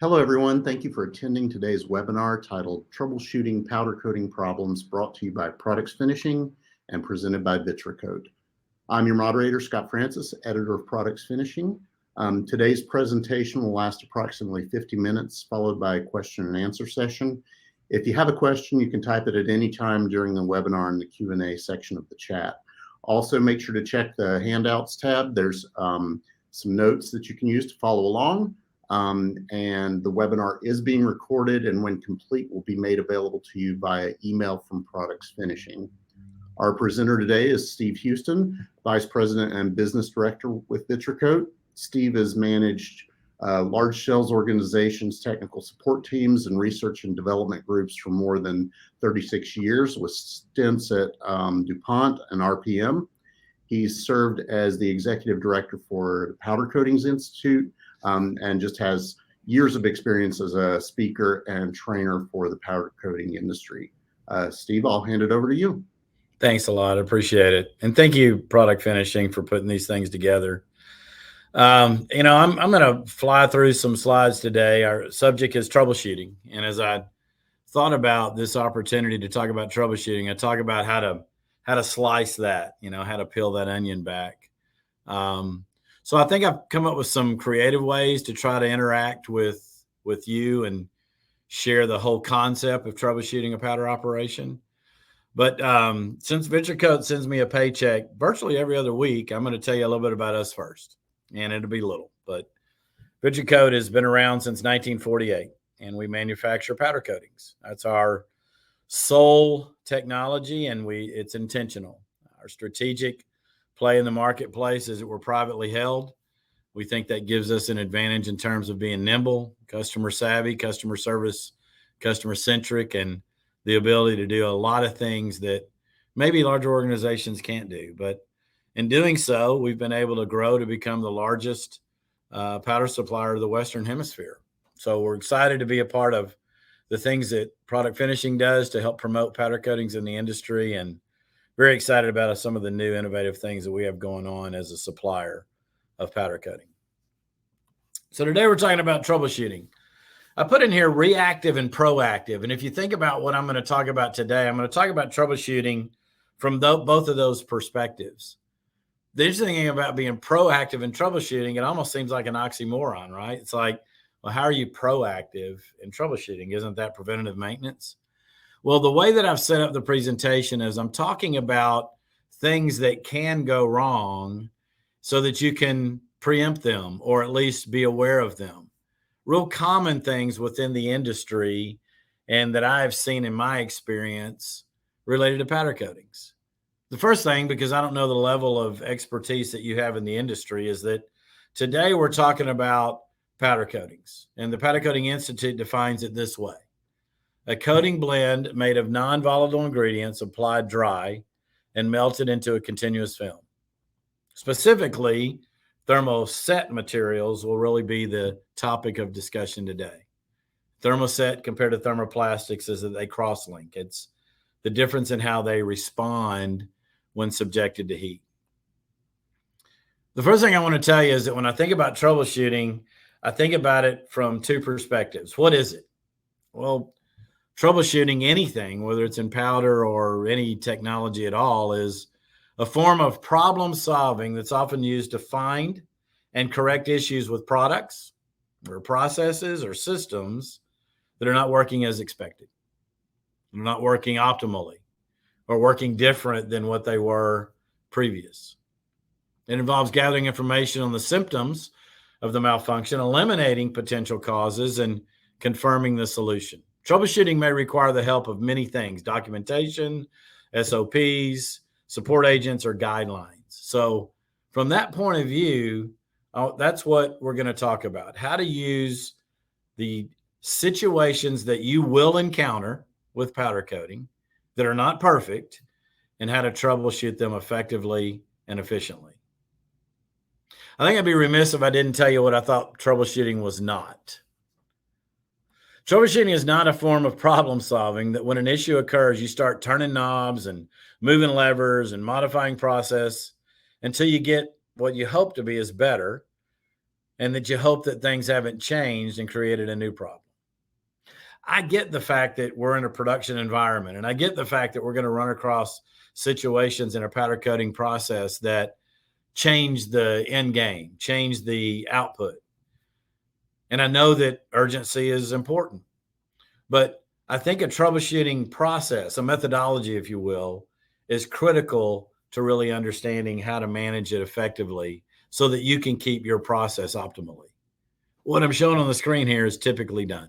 Hello, everyone. Thank you for attending today's webinar titled Troubleshooting Powder Coating Problems, brought to you by Products Finishing and presented by Vitracoat. I'm your moderator, Scott Francis, editor of Products Finishing. Today's presentation will last approximately 50 minutes, followed by a question and answer session. If you have a question, you can type it at any time during the webinar in the Q&A section of the chat. Also, make sure to check the handouts tab. There's some notes that you can use to follow along. And the webinar is being recorded, and when complete will be made available to you via email from Products Finishing. Our presenter today is Steve Houston, Vice President and Business Director with Vitracoat. Steve has managed large sales organizations, technical support teams, and research and development groups for more than 36 years with stints at DuPont and RPM. He's served as the Executive Director for the Powder Coatings Institute, and just has years of experience as a speaker and trainer for the powder coating industry. Steve, I'll hand it over to you. Thanks a lot. I appreciate it. And thank you, Product Finishing, for putting these things together. I'm going to fly through some slides today. Our subject is troubleshooting. And as I thought about this opportunity to talk about troubleshooting, I talk about how to slice that, how to peel that onion back. So I think I've come up with some creative ways to try to interact with you and share the whole concept of troubleshooting a powder operation. But since Vitracoat sends me a paycheck virtually every other week, I'm going to tell you a little bit about us first. And it'll be little, but Vitracoat has been around since 1948, and we manufacture powder coatings. That's our sole technology, and it's intentional. Our strategic play in the marketplace is that we're privately held. We think that gives us an advantage in terms of being nimble, customer savvy, customer service, customer centric, and the ability to do a lot of things that maybe larger organizations can't do. But in doing so, we've been able to grow to become the largest powder supplier of the Western Hemisphere. So we're excited to be a part of the things that Product Finishing does to help promote powder coatings in the industry, and very excited about some of the new innovative things that we have going on as a supplier of powder coating. So today we're talking about troubleshooting. I put in here reactive and proactive. And if you think about what I'm going to talk about today, I'm going to talk about troubleshooting from both of those perspectives. The interesting thing about being proactive and troubleshooting, it almost seems like an oxymoron, right? It's like, well, how are you proactive in troubleshooting? Isn't that preventative maintenance? Well, the way that I've set up the presentation is I'm talking about things that can go wrong so that you can preempt them or at least be aware of them. Real common things within the industry and that I've seen in my experience related to powder coatings. The first thing, because I don't know the level of expertise that you have in the industry, is that today we're talking about powder coatings. And the Powder Coating Institute defines it this way: a coating blend made of non-volatile ingredients applied dry and melted into a continuous film. Specifically, thermoset materials will really be the topic of discussion today. Thermoset compared to thermoplastics is that they cross-link. It's the difference in how they respond when subjected to heat. The first thing I want to tell you is that when I think about troubleshooting, I think about it from two perspectives. What is it? Well, troubleshooting anything, whether it's in powder or any technology at all, is a form of problem solving that's often used to find and correct issues with products or processes or systems that are not working as expected, they're not working optimally, or working different than what they were previous. It involves gathering information on the symptoms of the malfunction, eliminating potential causes, and confirming the solution. Troubleshooting may require the help of many things: documentation, SOPs, support agents, or guidelines. So from that point of view, that's what we're going to talk about: how to use the situations that you will encounter with powder coating that are not perfect, and how to troubleshoot them effectively and efficiently. I think I'd be remiss if I didn't tell you what I thought troubleshooting was not. Troubleshooting is not a form of problem solving that when an issue occurs, you start turning knobs and moving levers and modifying process until you get what you hope to be is better. and that you hope that things haven't changed and created a new problem. I get the fact that we're in a production environment, and I get the fact that we're going to run across situations in a powder coating process that change the end game, change the output. And I know that urgency is important, but I think a troubleshooting process, a methodology, if you will, is critical to really understanding how to manage it effectively so that you can keep your process optimally. What I'm showing on the screen here is typically done.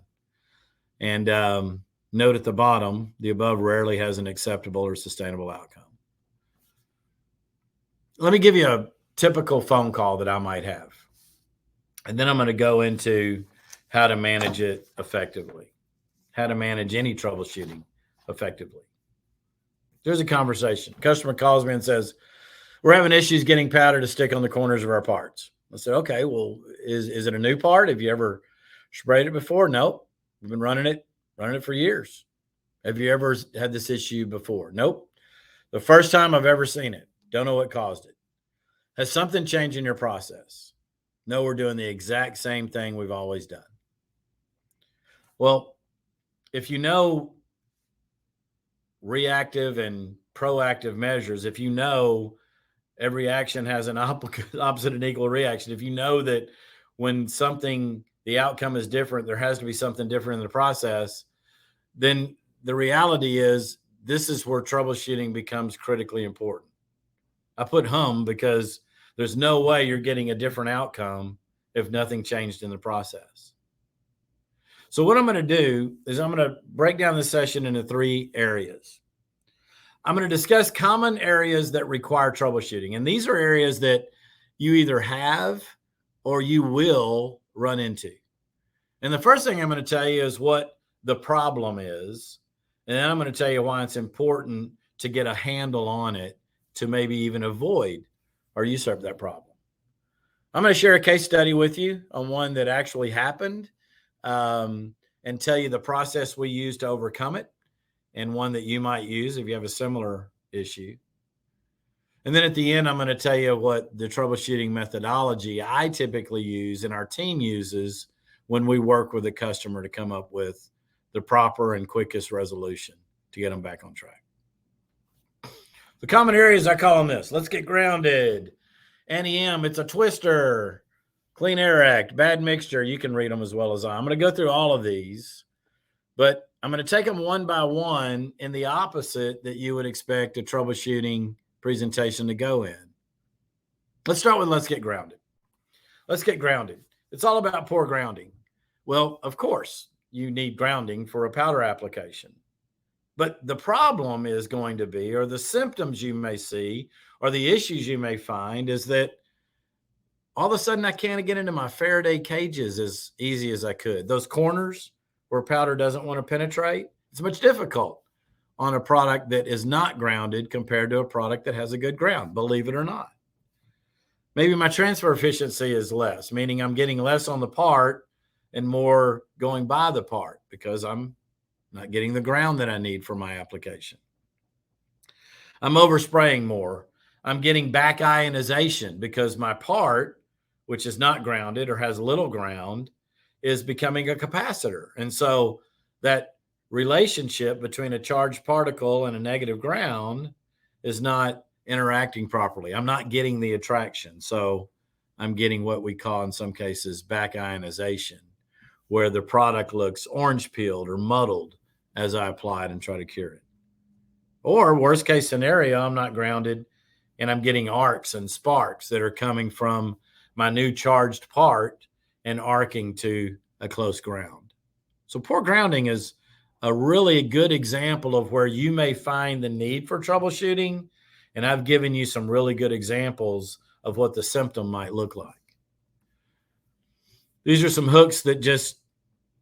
And note at the bottom, the above rarely has an acceptable or sustainable outcome. Let me give you a typical phone call that I might have. And then I'm going to go into how to manage it effectively, how to manage any troubleshooting effectively. There's a conversation. Customer calls me and says, we're having issues getting powder to stick on the corners of our parts. I said, okay, well, is it a new part? Have you ever sprayed it before? Nope. We've been running it for years. Have you ever had this issue before? Nope. The first time I've ever seen it. Don't know what caused it. Has something changed in your process? No, we're doing the exact same thing we've always done. Well, if you know reactive and proactive measures, if you know every action has an opposite and equal reaction, if you know that when the outcome is different, there has to be something different in the process, then the reality is this is where troubleshooting becomes critically important. I put because there's no way you're getting a different outcome if nothing changed in the process. So what I'm going to do is I'm going to break down this session into 3 areas. I'm going to discuss common areas that require troubleshooting. And these are areas that you either have or you will run into. And the first thing I'm going to tell you is what the problem is. And then I'm going to tell you why it's important to get a handle on it to maybe even avoid or usurp that problem. I'm going to share a case study with you on one that actually happened and tell you the process we use to overcome it and one that you might use if you have a similar issue. And then at the end, I'm going to tell you what the troubleshooting methodology I typically use and our team uses when we work with a customer to come up with the proper and quickest resolution to get them back on track. The common areas, I call them this. Let's get grounded. NEM, it's a twister. Clean Air Act, bad mixture. You can read them as well as I'm going to go through all of these, but I'm going to take them one by one in the opposite that you would expect a troubleshooting presentation to go in. Let's start with let's get grounded. Let's get grounded. It's all about poor grounding. Well, of course, you need grounding for a powder application. But the problem is going to be, or the symptoms you may see, or the issues you may find is that all of a sudden I can't get into my Faraday cages as easy as I could. Those corners where powder doesn't want to penetrate, it's much difficult on a product that is not grounded compared to a product that has a good ground, believe it or not. Maybe my transfer efficiency is less, meaning I'm getting less on the part and more going by the part because I'm not getting the ground that I need for my application. I'm overspraying more. I'm getting back ionization because my part, which is not grounded or has little ground, is becoming a capacitor. And so that relationship between a charged particle and a negative ground is not interacting properly. I'm not getting the attraction. So I'm getting what we call in some cases back ionization, where the product looks orange peeled or muddled as I apply it and try to cure it. Or worst case scenario, I'm not grounded and I'm getting arcs and sparks that are coming from my new charged part and arcing to a close ground. So poor grounding is a really good example of where you may find the need for troubleshooting. And I've given you some really good examples of what the symptom might look like. These are some hooks that just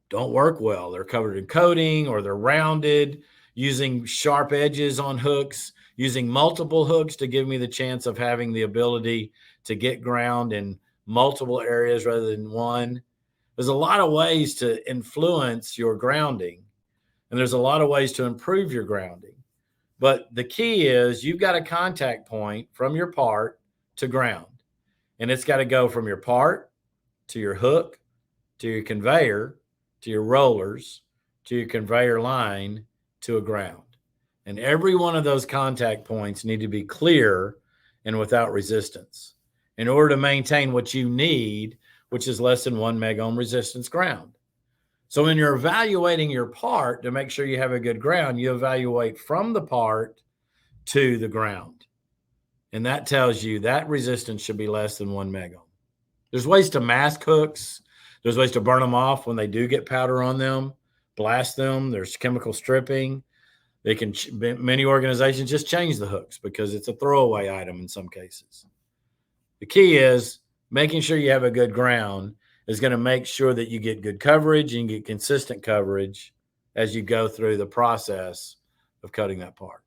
don't work well. They're covered in coating or they're rounded, using sharp edges on hooks, using multiple hooks to give me the chance of having the ability to get ground in multiple areas rather than one. There's a lot of ways to influence your grounding, and there's a lot of ways to improve your grounding. But the key is you've got a contact point from your part to ground, and it's got to go from your part to your hook, to your conveyor, to your rollers, to your conveyor line, to a ground. And every one of those contact points need to be clear and without resistance in order to maintain what you need, which is less than 1 megohm resistance ground. So when you're evaluating your part to make sure you have a good ground, you evaluate from the part to the ground. And that tells you that resistance should be less than 1 megohm. There's ways to mask hooks. There's ways to burn them off when they do get powder on them, blast them. There's chemical stripping. They can, many organizations just change the hooks because it's a throwaway item in some cases. The key is making sure you have a good ground is going to make sure that you get good coverage and get consistent coverage as you go through the process of coating that part.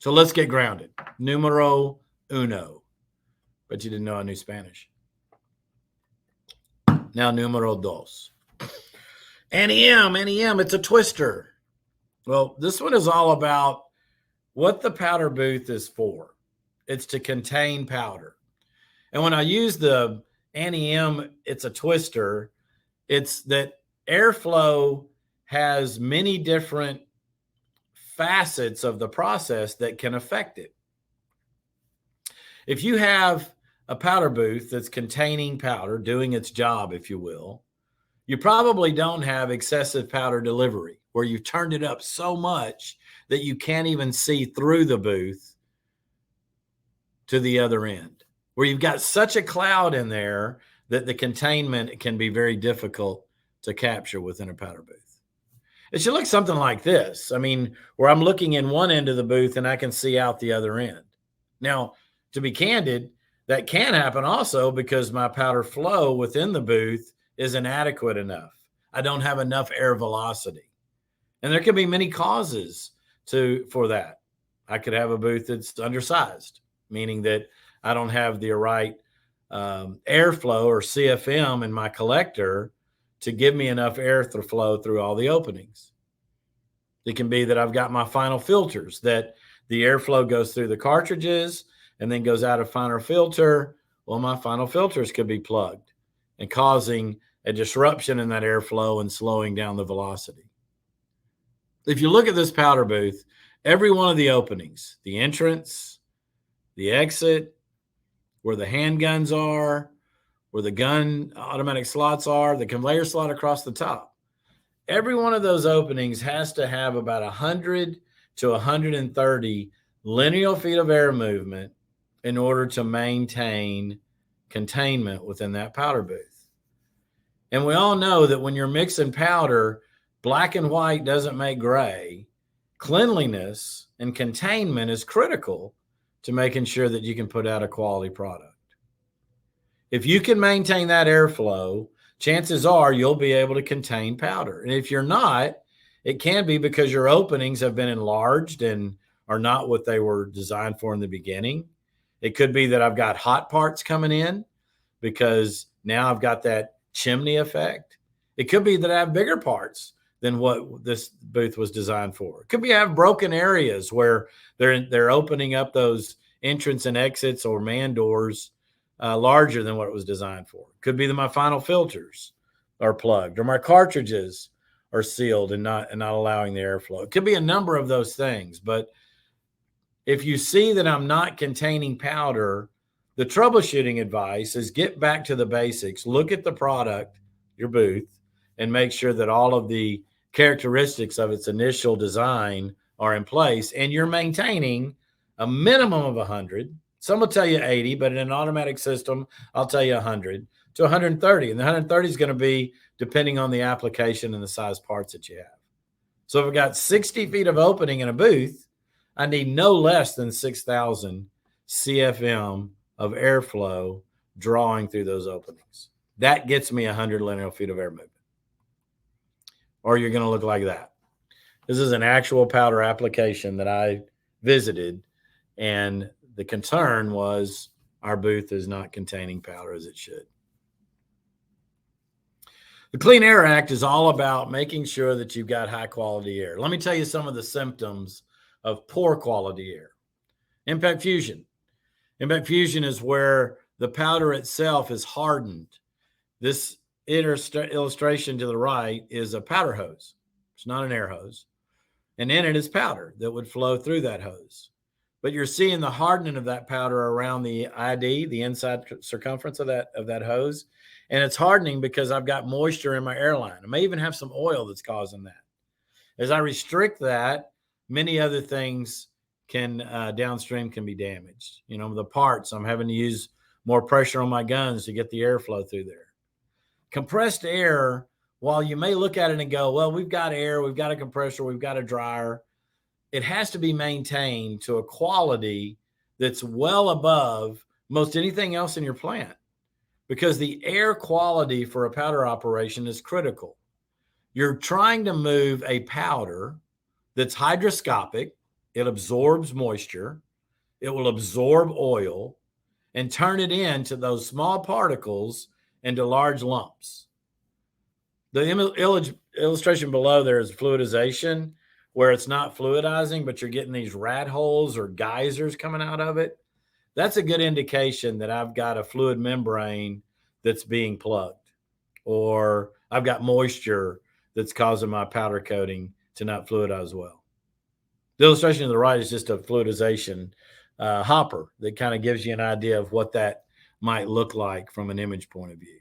So let's get grounded. Numero uno. But you didn't know I knew Spanish. Now, numero dos. NEM, it's a twister. Well, this one is all about what the powder booth is for. It's to contain powder. And when I use the NEM, it's a twister, it's that airflow has many different facets of the process that can affect it. If you have a powder booth that's containing powder, doing its job, if you will, you probably don't have excessive powder delivery where you've turned it up so much that you can't even see through the booth to the other end, where you've got such a cloud in there that the containment can be very difficult to capture within a powder booth. It should look something like this. I mean, where I'm looking in one end of the booth and I can see out the other end. Now, to be candid, that can happen also because my powder flow within the booth is inadequate enough. I don't have enough air velocity. And there can be many causes for that. I could have a booth that's undersized, meaning that I don't have the right airflow or CFM in my collector to give me enough air to flow through all the openings. It can be that I've got my final filters, that the airflow goes through the cartridges and then goes out of final filter. Well, my final filters could be plugged and causing a disruption in that airflow and slowing down the velocity. If you look at this powder booth, every one of the openings, the entrance, the exit, where the handguns are, where the gun automatic slots are, the conveyor slot across the top, every one of those openings has to have about 100 to 130 linear feet of air movement in order to maintain containment within that powder booth. And we all know that when you're mixing powder, black and white doesn't make gray. Cleanliness and containment is critical to making sure that you can put out a quality product. If you can maintain that airflow, chances are you'll be able to contain powder. And if you're not, it can be because your openings have been enlarged and are not what they were designed for in the beginning. It could be that I've got hot parts coming in because now I've got that chimney effect. It could be that I have bigger parts than what this booth was designed for. It could be I have broken areas where they're opening up those entrance and exits or man doors larger than what it was designed for. It could be that my final filters are plugged or my cartridges are sealed and not allowing the airflow. It could be a number of those things, but if you see that I'm not containing powder, the troubleshooting advice is get back to the basics, look at the product, your booth, and make sure that all of the characteristics of its initial design are in place and you're maintaining a minimum of 100. Some will tell you 80, but in an automatic system, I'll tell you 100 to 130. And the 130 is going to be depending on the application and the size parts that you have. So if I've got 60 feet of opening in a booth, I need no less than 6,000 CFM of airflow drawing through those openings. That gets me 100 linear feet of air movement. Or you're going to look like that. This is an actual powder application that I visited, and the concern was our booth is not containing powder as it should. The Clean Air Act is all about making sure that you've got high quality air. Let me tell you some of the symptoms of poor quality air. Impact fusion. Impact fusion is where the powder itself is hardened. This illustration to the right is a powder hose. It's not an air hose. And in it is powder that would flow through that hose. But you're seeing the hardening of that powder around the ID, the inside circumference of that hose. And it's hardening because I've got moisture in my airline. I may even have some oil that's causing that. As I restrict that, many other things can downstream can be damaged. You know, the parts, I'm having to use more pressure on my guns to get the airflow through there. Compressed air, while you may look at it and go, well, we've got air, we've got a compressor, we've got a dryer, it has to be maintained to a quality that's well above most anything else in your plant, because the air quality for a powder operation is critical. You're trying to move a powder that's hygroscopic. It absorbs moisture. It will absorb oil and turn it into those small particles into large lumps. The illustration below there is fluidization, where it's not fluidizing, but you're getting these rat holes or geysers coming out of it. That's a good indication that I've got a fluid membrane that's being plugged, or I've got moisture that's causing my powder coating to not fluidize well. The illustration to the right is just a fluidization hopper that kind of gives you an idea of what that might look like from an image point of view.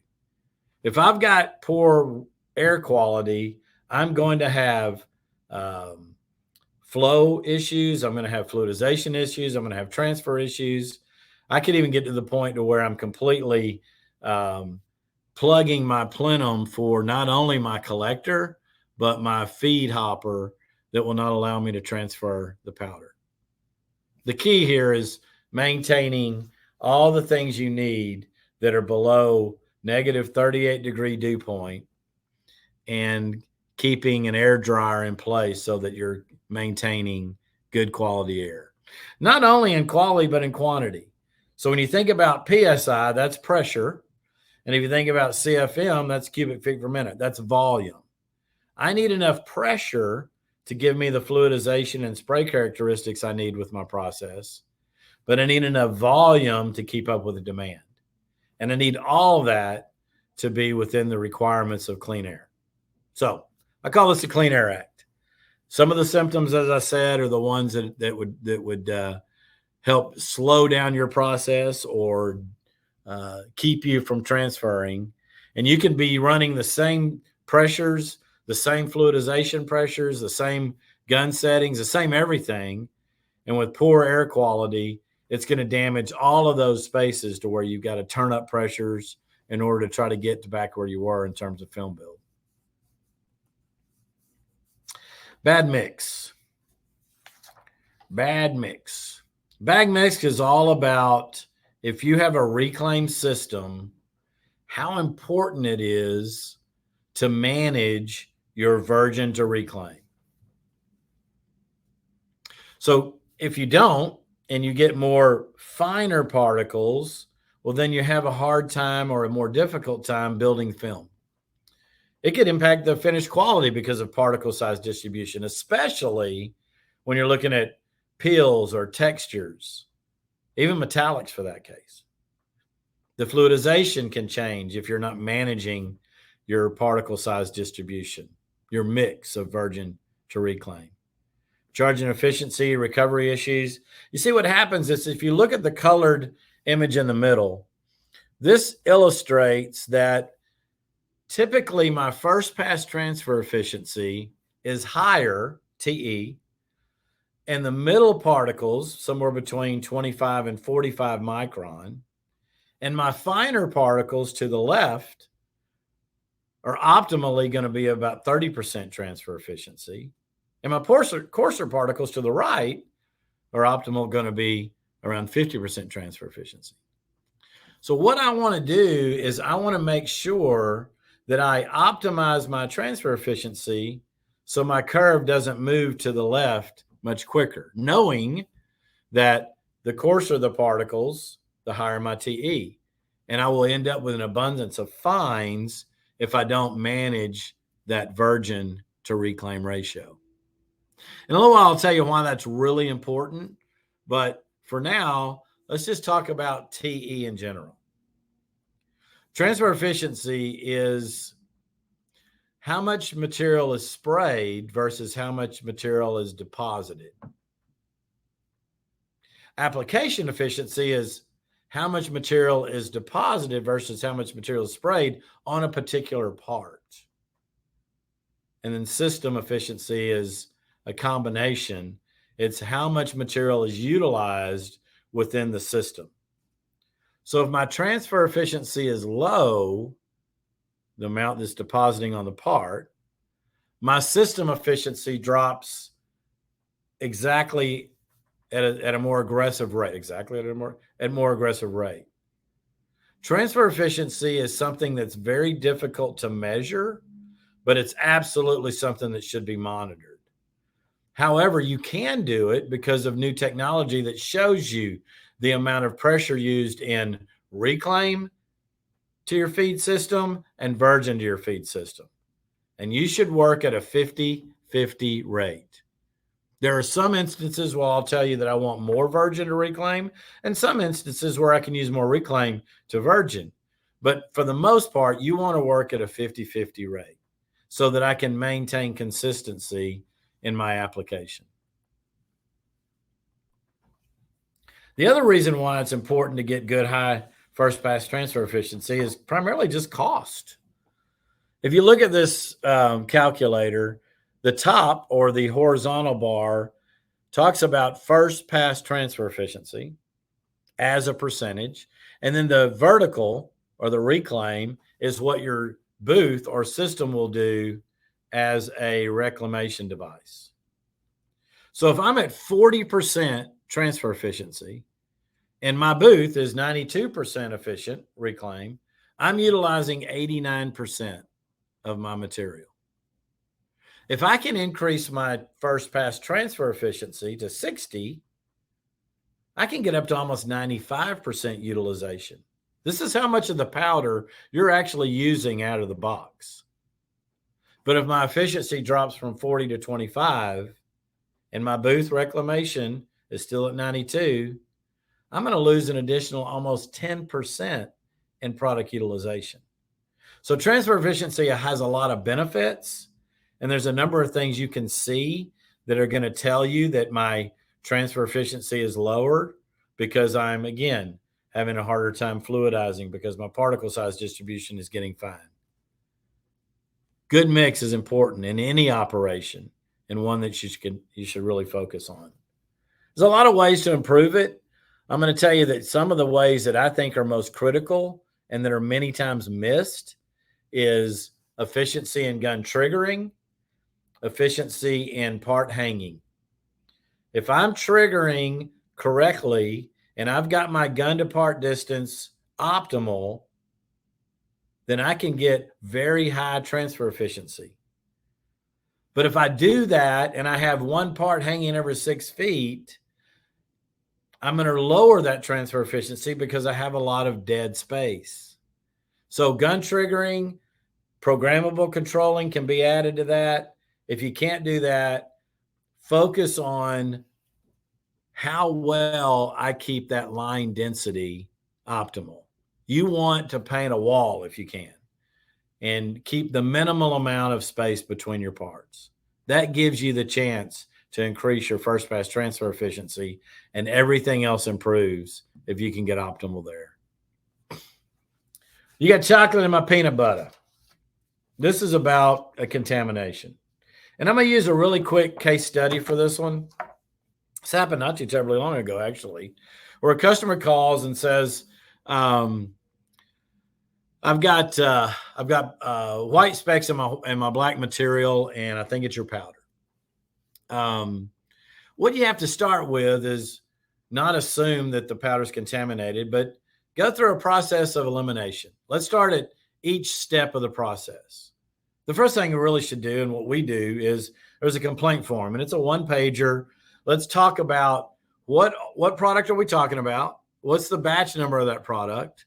If I've got poor air quality, I'm going to have flow issues. I'm going to have fluidization issues. I'm going to have transfer issues. I could even get to the point to where I'm completely plugging my plenum for not only my collector, but my feed hopper that will not allow me to transfer the powder. The key here is maintaining all the things you need that are below negative 38-degree dew point and keeping an air dryer in place so that you're maintaining good quality air, not only in quality, but in quantity. So when you think about PSI, that's pressure. And if you think about CFM, that's cubic feet per minute. That's volume. I need enough pressure to give me the fluidization and spray characteristics I need with my process, but I need enough volume to keep up with the demand. And I need all that to be within the requirements of clean air. So I call this the Clean Air Act. Some of the symptoms, as I said, are the ones that would help slow down your process or keep you from transferring. And you can be running the same pressures, the same fluidization pressures, the same gun settings, the same everything. And with poor air quality, it's going to damage all of those spaces to where you've got to turn up pressures in order to try to get back where you were in terms of film build. Bad mix. Bad mix. Bad mix is all about, if you have a reclaim system, how important it is to manage your virgin to reclaim. So if you don't, and you get more finer particles, well, then you have a hard time or a more difficult time building film. It could impact the finished quality because of particle size distribution, especially when you're looking at peels or textures, even metallics for that case. The fluidization can change if you're not managing your particle size distribution, your mix of virgin to reclaim. Charging efficiency, recovery issues. You see what happens is, if you look at the colored image in the middle, this illustrates that typically my first pass transfer efficiency is higher, TE, and the middle particles somewhere between 25 and 45 micron, and my finer particles to the left are optimally going to be about 30% transfer efficiency. And my coarser particles to the right are optimal going to be around 50% transfer efficiency. So what I want to do is I want to make sure that I optimize my transfer efficiency so my curve doesn't move to the left much quicker, knowing that the coarser the particles, the higher my TE. And I will end up with an abundance of fines if I don't manage that virgin to reclaim ratio. In a little while, I'll tell you why that's really important. But for now, let's just talk about TE in general. Transfer efficiency is how much material is sprayed versus how much material is deposited. Application efficiency is how much material is deposited versus how much material is sprayed on a particular part. And then system efficiency is a combination. It's how much material is utilized within the system. So if my transfer efficiency is low, the amount that's depositing on the part, my system efficiency drops exactly at a more aggressive rate, at more aggressive rate. Transfer efficiency is something that's very difficult to measure, but it's absolutely something that should be monitored. However, you can do it because of new technology that shows you the amount of pressure used in reclaim to your feed system and virgin to your feed system. And you should work at a 50-50 rate. There are some instances where I'll tell you that I want more virgin to reclaim, and some instances where I can use more reclaim to virgin. But for the most part, you want to work at a 50-50 rate so that I can maintain consistency in my application. The other reason why it's important to get good high first pass transfer efficiency is primarily just cost. If you look at this calculator, the top or the horizontal bar talks about first pass transfer efficiency as a percentage. And then the vertical or the reclaim is what your booth or system will do as a reclamation device. So if I'm at 40% transfer efficiency and my booth is 92% efficient reclaim, I'm utilizing 89% of my material. If I can increase my first pass transfer efficiency to 60, I can get up to almost 95% utilization. This is how much of the powder you're actually using out of the box. But if my efficiency drops from 40 to 25 and my booth reclamation is still at 92, I'm going to lose an additional almost 10% in product utilization. So transfer efficiency has a lot of benefits, and there's a number of things you can see that are going to tell you that my transfer efficiency is lower because I'm, again, having a harder time fluidizing because my particle size distribution is getting fine. Good mix is important in any operation and one that you should really focus on. There's a lot of ways to improve it. I'm going to tell you that some of the ways that I think are most critical and that are many times missed is efficiency in gun triggering, efficiency in part hanging. If I'm triggering correctly and I've got my gun to part distance optimal, then I can get very high transfer efficiency. But if I do that and I have one part hanging every 6 feet, I'm going to lower that transfer efficiency because I have a lot of dead space. So gun triggering, programmable controlling can be added to that. If you can't do that, focus on how well I keep that line density optimal. You want to paint a wall if you can and keep the minimal amount of space between your parts. That gives you the chance to increase your first pass transfer efficiency, and everything else improves if you can get optimal there. You got chocolate in my peanut butter. This is about a contamination. And I'm going to use a really quick case study for this one. This happened not too terribly long ago, actually, where a customer calls and says, I've got white specks in my black material, and I think it's your powder. What you have to start with is not assume that the powder is contaminated, but go through a process of elimination. Let's start at each step of the process. The first thing you really should do, and what we do, is there's a complaint form, and it's a one-pager. Let's talk about what product are we talking about? What's the batch number of that product?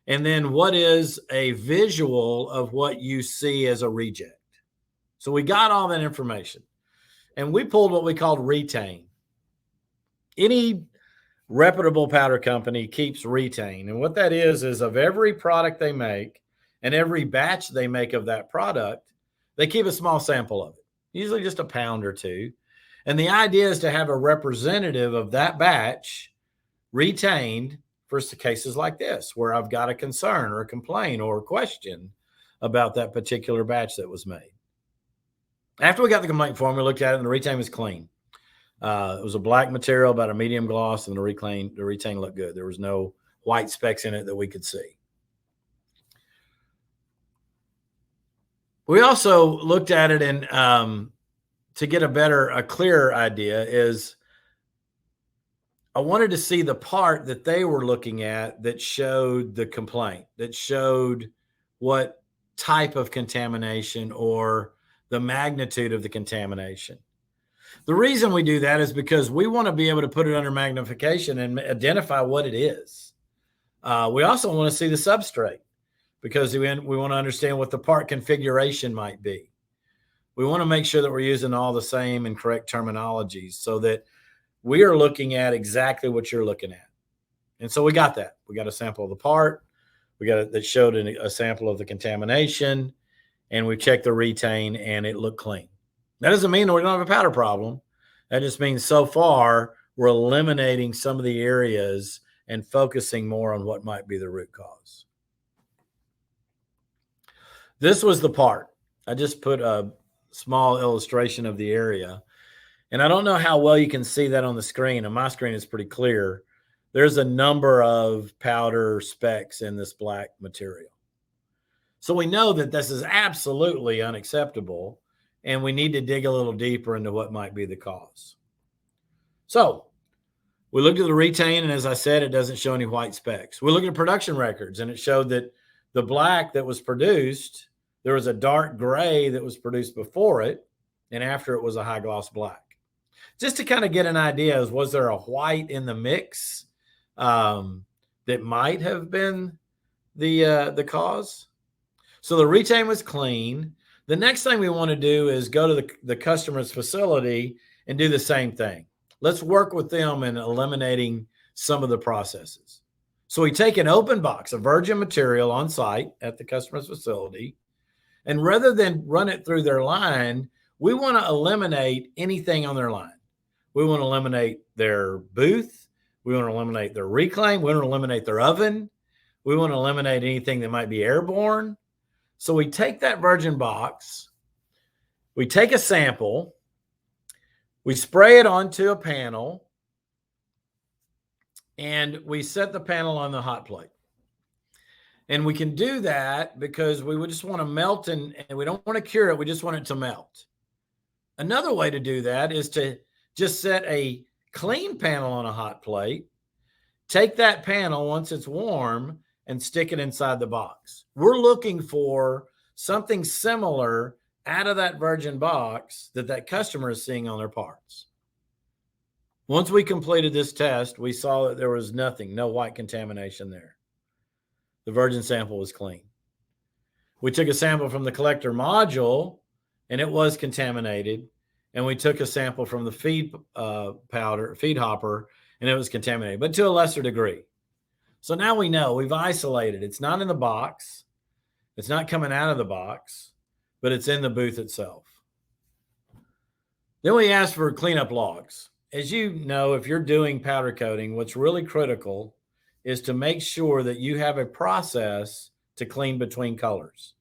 And then what is a visual of what you see as a reject? So we got all that information, and we pulled what we called retain. Any reputable powder company keeps retain. And what that is of every product they make and every batch they make of that product, they keep a small sample of it, usually just a pound or two. And the idea is to have a representative of that batch retained for cases like this, where I've got a concern or a complaint or a question about that particular batch that was made. After we got the complaint form, we looked at it and the retain was clean. It was a black material, about a medium gloss, and the retain looked good. There was no white specks in it that we could see. We also looked at it, and to get a clearer idea is I wanted to see the part that they were looking at that showed the complaint, that showed what type of contamination or the magnitude of the contamination. The reason we do that is because we want to be able to put it under magnification and identify what it is. We also want to see the substrate because we want to understand what the part configuration might be. We want to make sure that we're using all the same and correct terminologies so that we are looking at exactly what you're looking at. And so we got that. We got a sample of the part. We got it that showed a sample of the contamination, and we checked the retain, and it looked clean. That doesn't mean we don't have a powder problem. That just means so far we're eliminating some of the areas and focusing more on what might be the root cause. This was the part. I just put a small illustration of the area. And I don't know how well you can see that on the screen. On my screen, it's pretty clear. There's a number of powder specks in this black material. So we know that this is absolutely unacceptable, and we need to dig a little deeper into what might be the cause. So we looked at the retain, and as I said, it doesn't show any white specks. We looked at production records, and it showed that the black that was produced, there was a dark gray that was produced before it, and after it was a high gloss black. Just to kind of get an idea, was there a white in the mix that might have been the cause? So the retain was clean. The next thing we want to do is go to the customer's facility and do the same thing. Let's work with them in eliminating some of the processes. So we take an open box of virgin material on site at the customer's facility, and rather than run it through their line, we want to eliminate anything on their line. We want to eliminate their booth. We want to eliminate their reclaim. We want to eliminate their oven. We want to eliminate anything that might be airborne. So we take that virgin box, we take a sample, we spray it onto a panel, and we set the panel on the hot plate. And we can do that because we would just want to melt and we don't want to cure it. We just want it to melt. Another way to do that is to just set a clean panel on a hot plate, take that panel once it's warm, and stick it inside the box. We're looking for something similar out of that virgin box that customer is seeing on their parts. Once we completed this test, we saw that there was nothing, no white contamination there. The virgin sample was clean. We took a sample from the collector module, and it was contaminated. And we took a sample from the feed hopper, and it was contaminated, but to a lesser degree. So now we know we've isolated. It's not in the box. It's not coming out of the box, but it's in the booth itself. Then we asked for cleanup logs. As you know, if you're doing powder coating, what's really critical is to make sure that you have a process to clean between colors.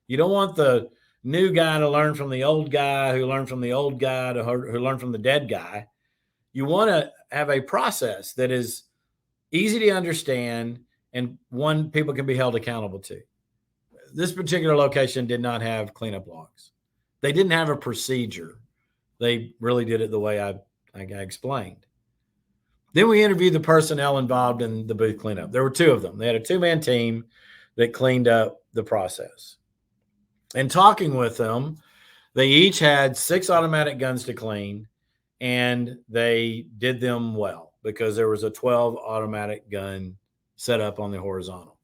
You don't want the new guy to learn from the old guy who learned from the old guy who learned from the dead guy. You want to have a process that is easy to understand and one people can be held accountable to. This particular location did not have cleanup logs. They didn't have a procedure. They really did it the way I explained. Then we interviewed the personnel involved in the booth cleanup. There were two of them. They had a two-man team that cleaned up the process. And talking with them, they each had 6 automatic guns to clean, and they did them well because there was a 12 automatic gun set up on the horizontal.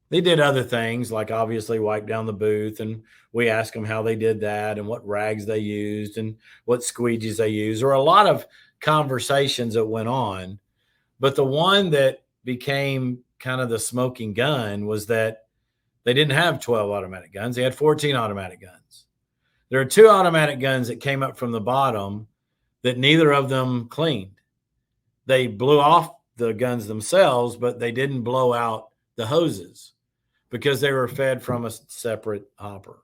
They did other things like obviously wipe down the booth, and we asked them how they did that and what rags they used and what squeegees they used. There were a lot of conversations that went on But the one that became kind of the smoking gun was that they didn't have 12 automatic guns. They had 14 automatic guns. There are 2 automatic guns that came up from the bottom that neither of them cleaned. They blew off the guns themselves, but they didn't blow out the hoses because they were fed from a separate hopper.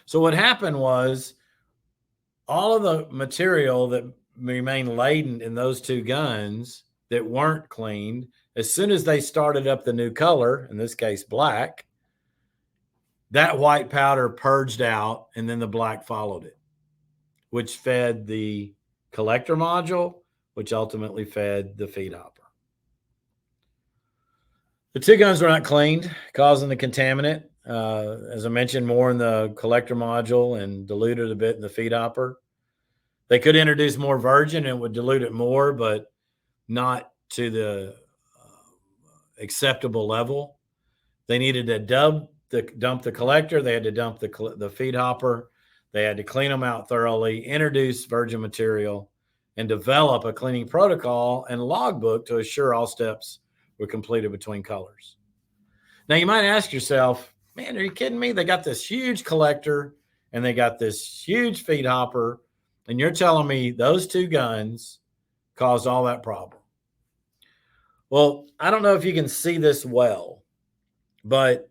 So what happened was all of the material that remained laden in those 2 guns that weren't cleaned, as soon as they started up the new color, in this case black, that white powder purged out and then the black followed it, which fed the collector module, which ultimately fed the feed hopper. The 2 guns were not cleaned, causing the contaminant, as I mentioned, more in the collector module and diluted a bit in the feed hopper. They could introduce more virgin and would dilute it more, but not to the acceptable level. They needed to dump the collector. They had to dump the feed hopper. They had to clean them out thoroughly, introduce virgin material, and develop a cleaning protocol and logbook to assure all steps were completed between colors. Now, you might ask yourself, man, are you kidding me? They got this huge collector and they got this huge feed hopper, and you're telling me those 2 guns caused all that problem. Well, I don't know if you can see this well, but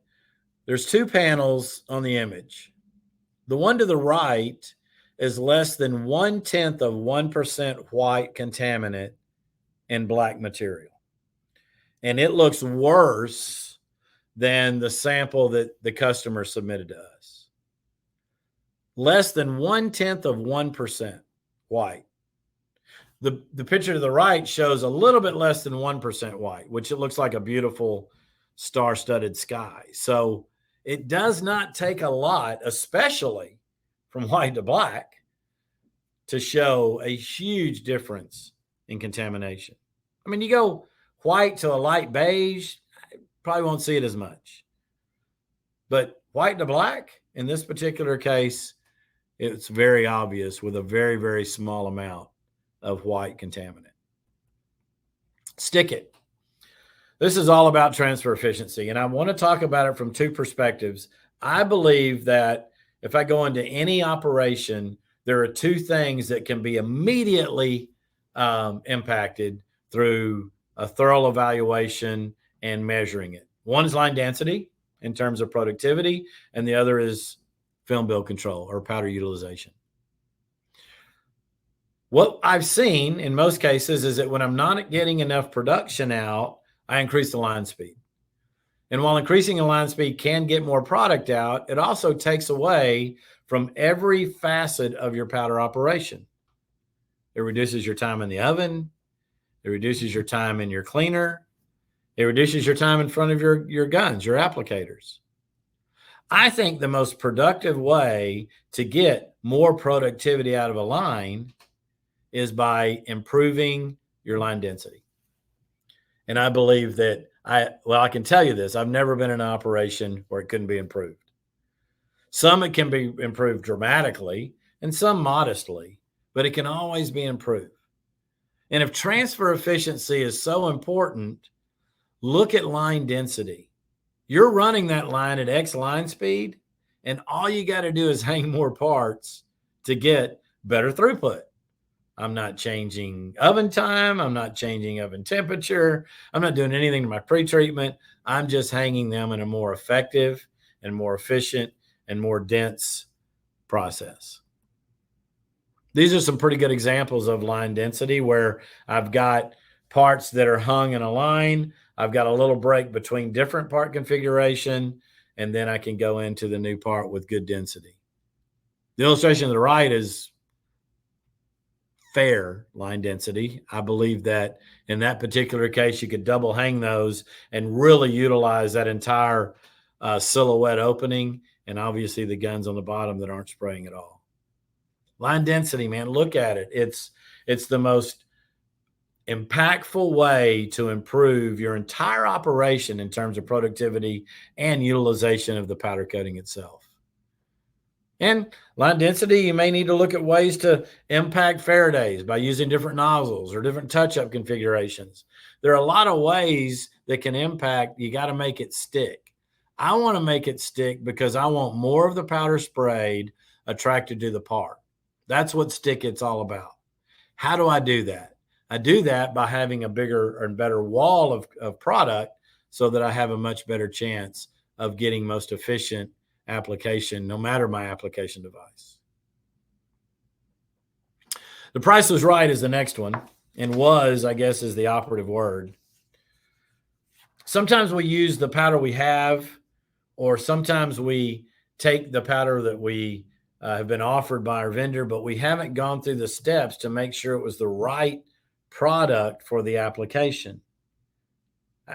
there's 2 panels on the image. The one to the right is less than 0.1% white contaminant and black material. And it looks worse than the sample that the customer submitted to us. Less than 0.1% white. The picture to the right shows a little bit less than 1% white, which it looks like a beautiful star-studded sky. So it does not take a lot, especially from white to black, to show a huge difference in contamination. I mean, you go white to a light beige, probably won't see it as much. But white to black, in this particular case, it's very obvious with a very, very small amount of white contaminant. Stick it. This is all about transfer efficiency, and I want to talk about it from 2 perspectives. I believe that if I go into any operation, there are 2 things that can be immediately impacted through a thorough evaluation and measuring it. One is line density in terms of productivity, and the other is film build control or powder utilization. What I've seen in most cases is that when I'm not getting enough production out, I increase the line speed. And while increasing the line speed can get more product out, it also takes away from every facet of your powder operation. It reduces your time in the oven. It reduces your time in your cleaner. It reduces your time in front of your guns, your applicators. I think the most productive way to get more productivity out of a line is by improving your line density. And I believe that I can tell you this, I've never been in an operation where it couldn't be improved. Some it can be improved dramatically and some modestly, but it can always be improved. And if transfer efficiency is so important, look at line density. You're running that line at X line speed, and all you got to do is hang more parts to get better throughput. I'm not changing oven time. I'm not changing oven temperature. I'm not doing anything to my pretreatment. I'm just hanging them in a more effective and more efficient and more dense process. These are some pretty good examples of line density where I've got parts that are hung in a line. I've got a little break between different part configuration, and then I can go into the new part with good density. The illustration to the right is fair line density. I believe that in that particular case, you could double hang those and really utilize that entire silhouette opening, and obviously the guns on the bottom that aren't spraying at all. Line density, man, look at it. It's the most impactful way to improve your entire operation in terms of productivity and utilization of the powder coating itself. And line density, you may need to look at ways to impact Faradays by using different nozzles or different touch-up configurations. There are a lot of ways that can impact. You got to make it stick. I want to make it stick because I want more of the powder sprayed attracted to the part. That's what stick it's all about. How do I do that? I do that by having a bigger and better wall of product so that I have a much better chance of getting most efficient application, no matter my application device. The price was right is the next one, and was, I guess, is the operative word. Sometimes we use the powder we have, or sometimes we take the powder that we have been offered by our vendor, but we haven't gone through the steps to make sure it was the right product for the application.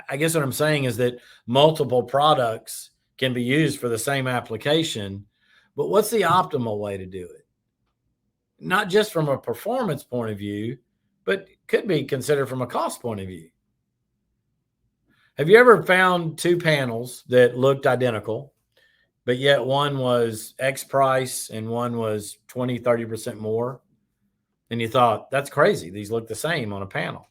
I guess what I'm saying is that multiple products can be used for the same application, but what's the optimal way to do it? Not just from a performance point of view, but could be considered from a cost point of view. Have you ever found two panels that looked identical, but yet one was X price and one was 20, 30% more? And you thought, that's crazy. These look the same on a panel.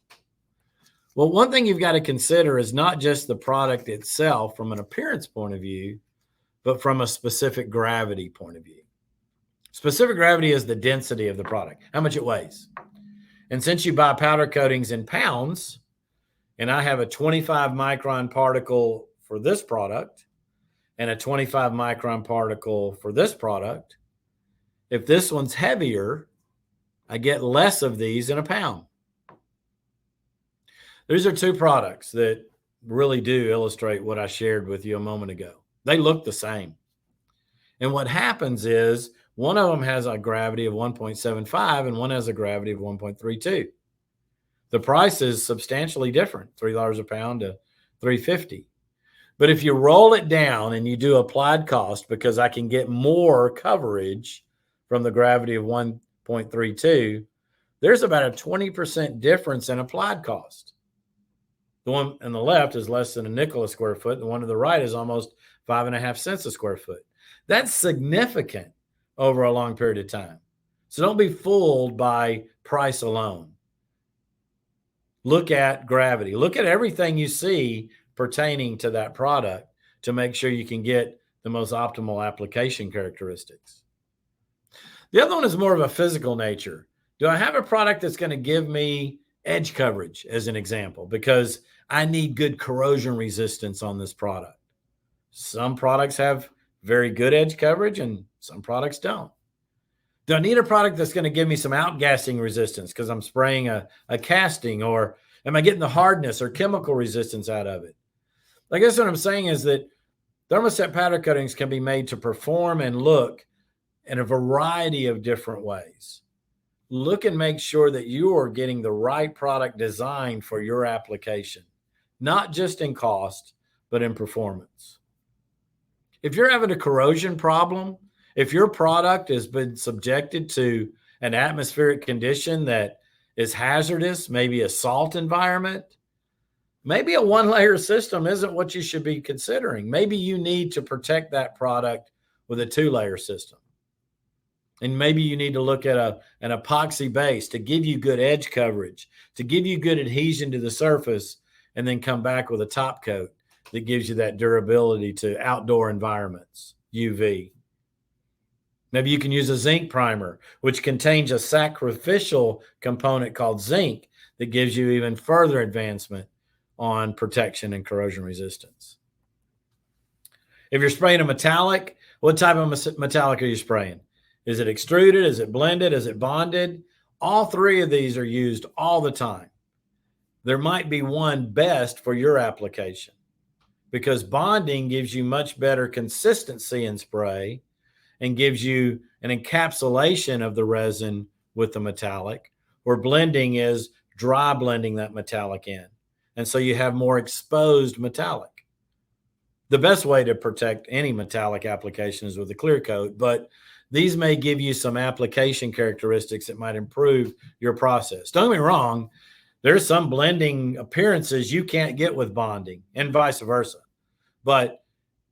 Well, one thing you've got to consider is not just the product itself from an appearance point of view, but from a specific gravity point of view. Specific gravity is the density of the product, how much it weighs. And since you buy powder coatings in pounds, and I have a 25 micron particle for this product and a 25 micron particle for this product, if this one's heavier, I get less of these in a pound. These are two products that really do illustrate what I shared with you a moment ago. They look the same. And what happens is one of them has a gravity of 1.75 and one has a gravity of 1.32. The price is substantially different, $3 a pound to $3.50. But if you roll it down and you do applied cost, because I can get more coverage from the gravity of 1.32, there's about a 20% difference in applied cost. The one on the left is less than a nickel a square foot. The one to the right is almost 5.5 cents a square foot. That's significant over a long period of time. So don't be fooled by price alone. Look at gravity. Look at everything you see pertaining to that product to make sure you can get the most optimal application characteristics. The other one is more of a physical nature. Do I have a product that's going to give me edge coverage, as an example, because I need good corrosion resistance on this product? Some products have very good edge coverage and some products don't. Do I need a product that's going to give me some outgassing resistance because I'm spraying a casting, or am I getting the hardness or chemical resistance out of it? I guess what I'm saying is that thermoset powder coatings can be made to perform and look in a variety of different ways. Look and make sure that you are getting the right product designed for your application, not just in cost, but in performance. If you're having a corrosion problem, if your product has been subjected to an atmospheric condition that is hazardous, maybe a salt environment, maybe a one-layer system isn't what you should be considering. Maybe you need to protect that product with a two-layer system. And maybe you need to look at an epoxy base to give you good edge coverage, to give you good adhesion to the surface, and then come back with a top coat that gives you that durability to outdoor environments, UV. Maybe you can use a zinc primer, which contains a sacrificial component called zinc that gives you even further advancement on protection and corrosion resistance. If you're spraying a metallic, what type of metallic are you spraying? Is it extruded? Is it blended? Is it bonded? All three of these are used all the time. There might be one best for your application because bonding gives you much better consistency in spray and gives you an encapsulation of the resin with the metallic, where blending is dry blending that metallic in. And so you have more exposed metallic. The best way to protect any metallic application is with a clear coat, but these may give you some application characteristics that might improve your process. Don't get me wrong, there's some blending appearances you can't get with bonding and vice versa. But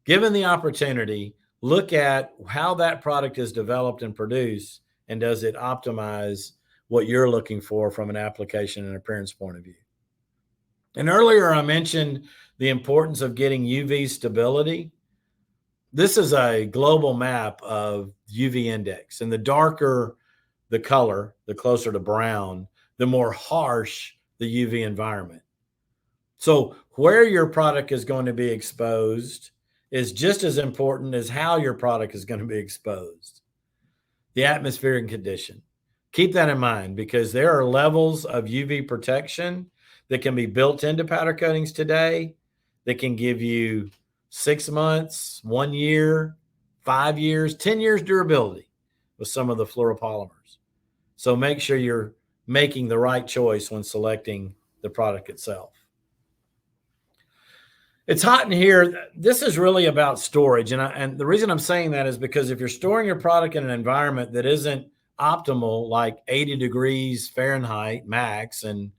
given the opportunity, look at how that product is developed and produced, and does it optimize what you're looking for from an application and appearance point of view. And earlier I mentioned the importance of getting UV stability. This is a global map of UV index, and the darker the color, the closer to brown, the more harsh the UV environment. So where your product is going to be exposed is just as important as how your product is going to be exposed. The atmospheric condition. Keep that in mind, because there are levels of UV protection that can be built into powder coatings today that can give you 6 months, 1 year, 5 years, 10 years durability with some of the fluoropolymers. So make sure you're making the right choice when selecting the product itself. It's hot in here. This is really about storage. And the reason I'm saying that is because if you're storing your product in an environment that isn't optimal, like 80 degrees Fahrenheit max and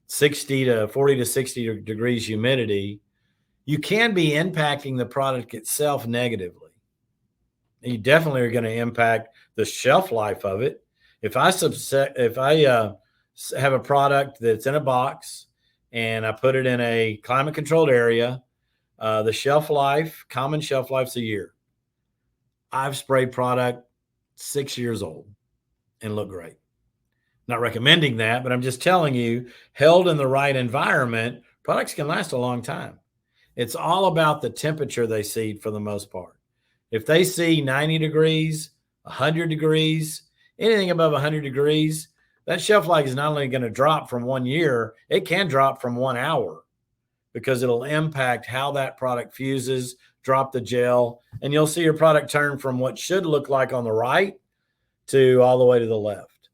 40 to 60 degrees humidity, you can be impacting the product itself negatively. You definitely are going to impact the shelf life of it. If I have a product that's in a box and I put it in a climate controlled area, the shelf life, common shelf life's a year. I've sprayed product 6 years old and look great. Not recommending that, but I'm just telling you, held in the right environment, products can last a long time. It's all about the temperature they see for the most part. If they see 90 degrees, 100 degrees, anything above 100 degrees, that shelf life is not only going to drop from 1 year, it can drop from 1 hour, because it'll impact how that product fuses, drop the gel, and you'll see your product turn from what should look like on the right to all the way to the left.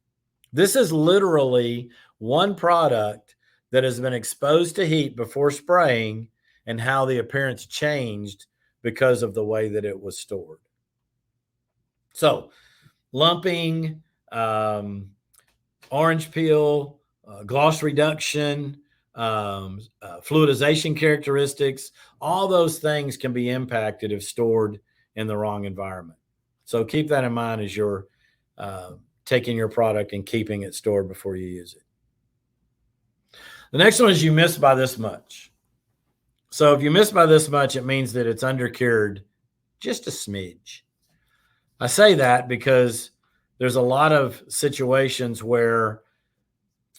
This is literally one product that has been exposed to heat before spraying and how the appearance changed because of the way that it was stored. So lumping, orange peel, gloss reduction, fluidization characteristics, all those things can be impacted if stored in the wrong environment. So keep that in mind as you're taking your product and keeping it stored before you use it. The next one is you miss by this much. So if you miss by this much, it means that it's undercured just a smidge. I say that because there's a lot of situations where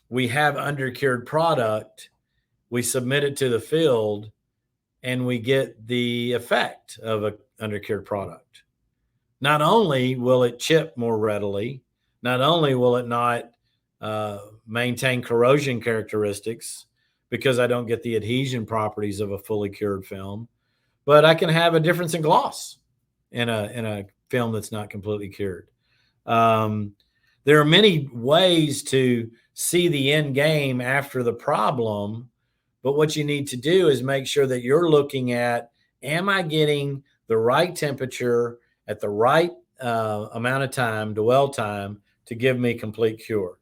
we have undercured product, we submit it to the field, and we get the effect of an undercured product. Not only will it chip more readily, not only will it not maintain corrosion characteristics because I don't get the adhesion properties of a fully cured film, but I can have a difference in gloss in a film that's not completely cured. There are many ways to see the end game after the problem, but what you need to do is make sure that you're looking at, am I getting the right temperature at the right amount of time, dwell time, to give me complete cure.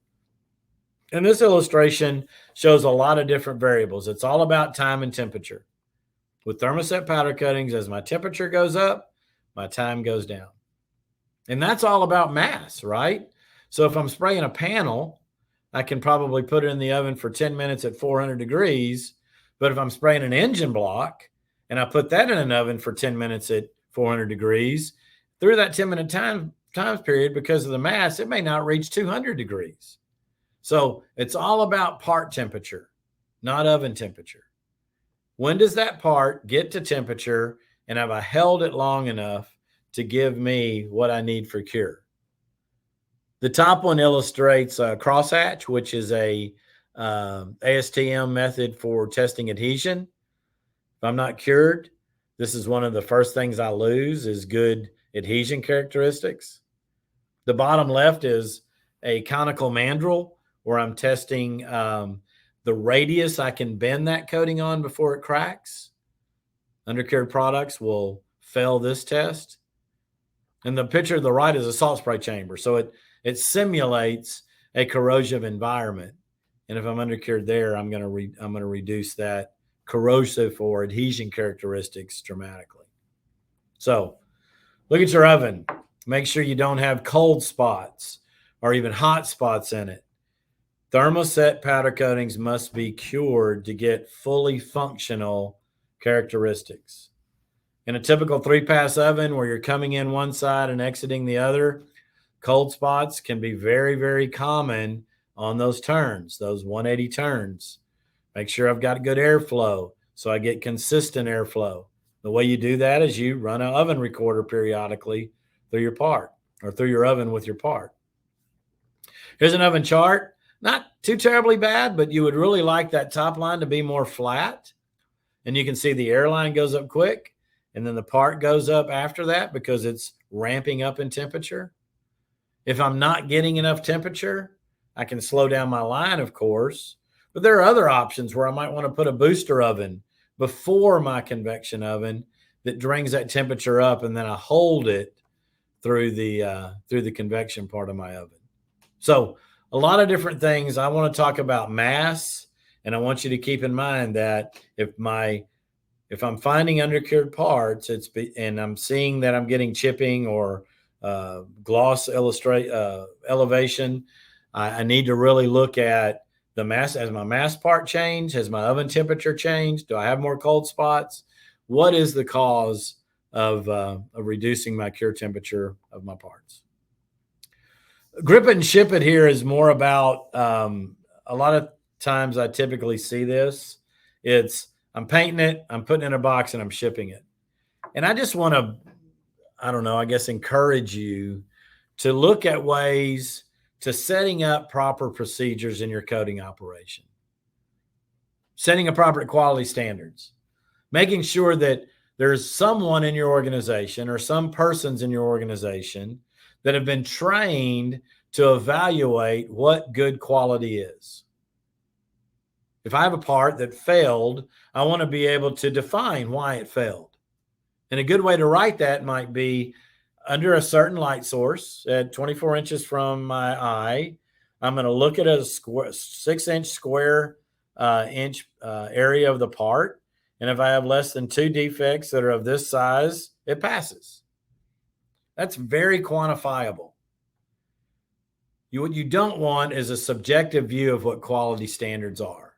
And this illustration shows a lot of different variables. It's all about time and temperature. With thermoset powder coatings, as my temperature goes up, my time goes down. And that's all about mass, right? So if I'm spraying a panel, I can probably put it in the oven for 10 minutes at 400 degrees. But if I'm spraying an engine block and I put that in an oven for 10 minutes at 400 degrees, through that 10-minute time period, because of the mass, it may not reach 200 degrees. So it's all about part temperature, not oven temperature. When does that part get to temperature, and have I held it long enough to give me what I need for cure? The top one illustrates a crosshatch, which is a ASTM method for testing adhesion. If I'm not cured, this is one of the first things I lose is good adhesion characteristics. The bottom left is a conical mandrel where I'm testing the radius I can bend that coating on before it cracks. Undercured products will fail this test. And the picture to the right is a salt spray chamber. So it simulates a corrosive environment. And if I'm undercured there, I'm going to reduce that corrosive or adhesion characteristics dramatically. So Look at your oven. Make sure you don't have cold spots or even hot spots in it. Thermoset powder coatings must be cured to get fully functional characteristics. In a typical 3-pass oven where you're coming in one side and exiting the other, cold spots can be very, very common on those turns, those 180 turns. Make sure I've got good airflow so I get consistent airflow. The way you do that is you run an oven recorder periodically through your part or through your oven with your part. Here's an oven chart. Not too terribly bad, but you would really like that top line to be more flat. And you can see the air line goes up quick, and then the part goes up after that because it's ramping up in temperature. If I'm not getting enough temperature, I can slow down my line, of course. But there are other options where I might want to put a booster oven before my convection oven that brings that temperature up, and then I hold it through the convection part of my oven. So a lot of different things. I want to talk about mass, and I want you to keep in mind that if I'm finding undercured parts, and I'm seeing that I'm getting chipping or gloss elevation, I need to really look at the mass. Has my mass part changed? Has my oven temperature changed? Do I have more cold spots? What is the cause of reducing my cure temperature of my parts? Grip it and ship it here is more about a lot of times I typically see this. I'm painting it, I'm putting it in a box, and I'm shipping it. And I just want to, I guess encourage you to look at ways to setting up proper procedures in your coating operation. Setting a proper quality standards. Making sure that there's someone in your organization or some persons in your organization that have been trained to evaluate what good quality is. If I have a part that failed, I want to be able to define why it failed. And a good way to write that might be under a certain light source at 24 inches from my eye. I'm going to look at a 6-inch square inch area of the part. And if I have less than 2 defects that are of this size, it passes. That's very quantifiable. What you don't want is a subjective view of what quality standards are.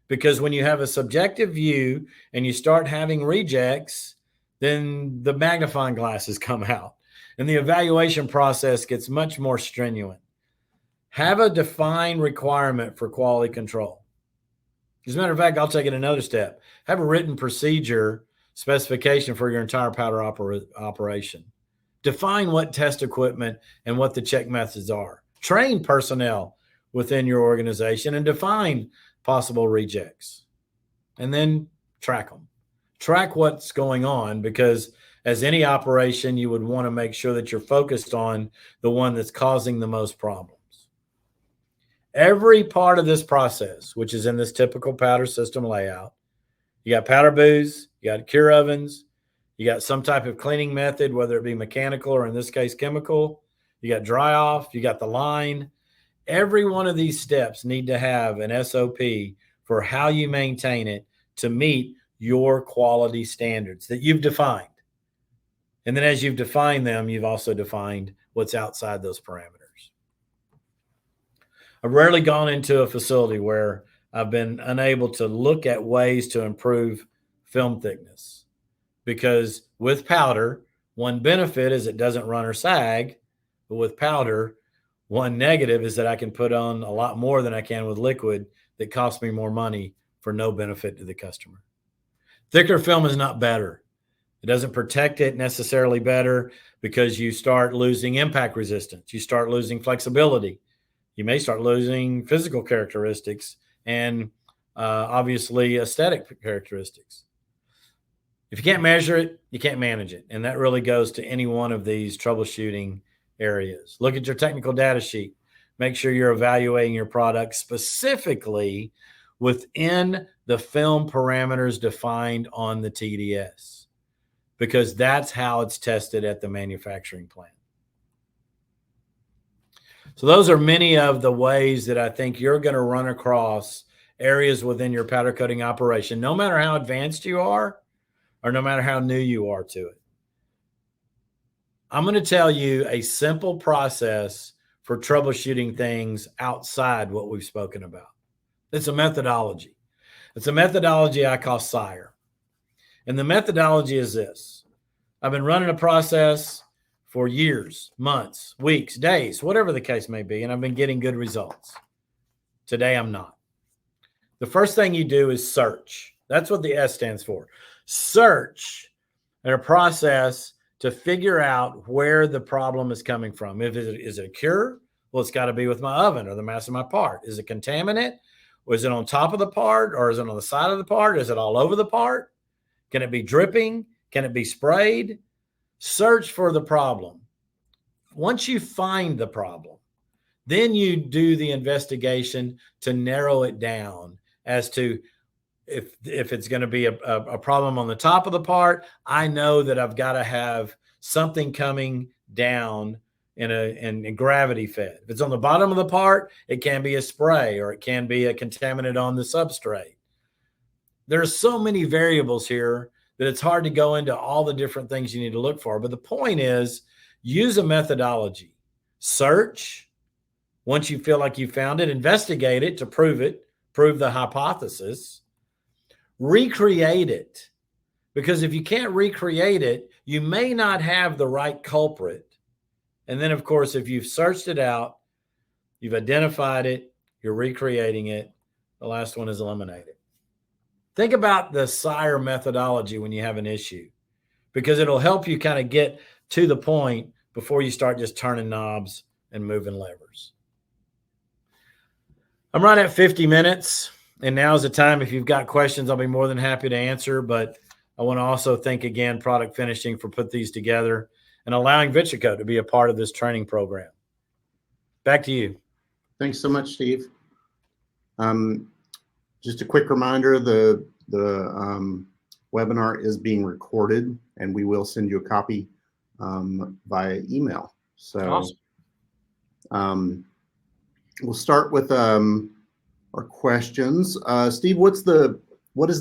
Because when you have a subjective view and you start having rejects, then the magnifying glasses come out and the evaluation process gets much more strenuous. Have a defined requirement for quality control. As a matter of fact, I'll take it another step. Have a written procedure specification for your entire powder operation. Define what test equipment and what the check methods are. Train personnel within your organization and define possible rejects. And then track them. Track what's going on, because as any operation, you would want to make sure that you're focused on the one that's causing the most problems. Every part of this process, which is in this typical powder system layout, you got powder booths, you got cure ovens, you got some type of cleaning method, whether it be mechanical or in this case chemical, you got dry off, you got the line. Every one of these steps need to have an SOP for how you maintain it to meet your quality standards that you've defined. And then as you've defined them, you've also defined what's outside those parameters. I've rarely gone into a facility where I've been unable to look at ways to improve film thickness, because with powder, one benefit is it doesn't run or sag, but with powder, one negative is that I can put on a lot more than I can with liquid that costs me more money for no benefit to the customer. Thicker film is not better. It doesn't protect it necessarily better, because you start losing impact resistance. You start losing flexibility. You may start losing physical characteristics and obviously aesthetic characteristics. If you can't measure it, you can't manage it. And that really goes to any one of these troubleshooting areas. Look at your technical data sheet. Make sure you're evaluating your product specifically within the film parameters defined on the TDS, because that's how it's tested at the manufacturing plant. So those are many of the ways that I think you're going to run across areas within your powder coating operation, no matter how advanced you are or no matter how new you are to it. I'm going to tell you a simple process for troubleshooting things outside what we've spoken about. It's a methodology. It's a methodology I call SIRE. And the methodology is this. I've been running a process for years, months, weeks, days, whatever the case may be, and I've been getting good results. Today, I'm not. The first thing you do is search. That's what the S stands for. Search in a process to figure out where the problem is coming from. Is it a cure? Well, it's got to be with my oven or the mass of my part. Is it contaminant? Or is it on top of the part? Or is it on the side of the part? Is it all over the part? Can it be dripping? Can it be sprayed? Search for the problem. Once you find the problem, then you do the investigation to narrow it down as to if it's going to be a problem on the top of the part. I know that I've got to have something coming down in gravity fed. If it's on the bottom of the part, it can be a spray or it can be a contaminant on the substrate. There's so many variables here that it's hard to go into all the different things you need to look for. But the point is, use a methodology. Search. Once you feel like you found it, investigate it to prove the hypothesis. Recreate it. Because if you can't recreate it, you may not have the right culprit. And then, of course, if you've searched it out, you've identified it, you're recreating it, the last one is eliminate it. Think about the SIRE methodology when you have an issue, because it'll help you kind of get to the point before you start just turning knobs and moving levers. I'm right at 50 minutes, and now's the time. If you've got questions, I'll be more than happy to answer, but I want to also thank again Product Finishing for putting these together and allowing Vitricoat to be a part of this training program. Back to you. Thanks so much, Steve. Just a quick reminder, the webinar is being recorded, and we will send you a copy via email. So awesome. We'll start with our questions. Steve, what is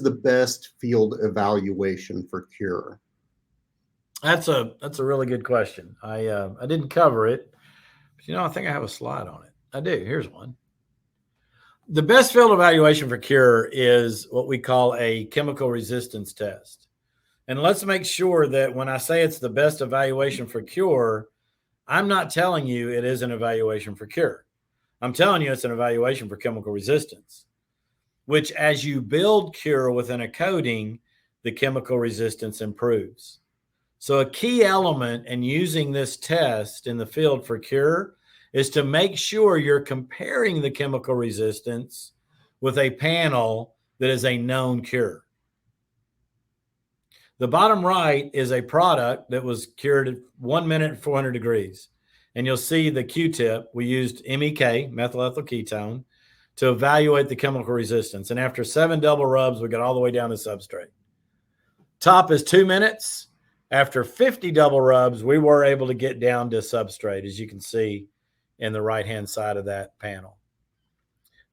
the best field evaluation for cure? That's a really good question. I didn't cover it, but I think I have a slide on it. I do. Here's one. The best field evaluation for cure is what we call a chemical resistance test. And let's make sure that when I say it's the best evaluation for cure, I'm not telling you it is an evaluation for cure. I'm telling you it's an evaluation for chemical resistance, which as you build cure within a coating, the chemical resistance improves. So a key element in using this test in the field for cure is to make sure you're comparing the chemical resistance with a panel that is a known cure. The bottom right is a product that was cured at 1 minute at 400 degrees. And you'll see the Q-tip. We used MEK, methyl ethyl ketone, to evaluate the chemical resistance. And after 7 double rubs, we got all the way down to substrate. Top is 2 minutes. After 50 double rubs, we were able to get down to substrate, as you can see in the right-hand side of that panel.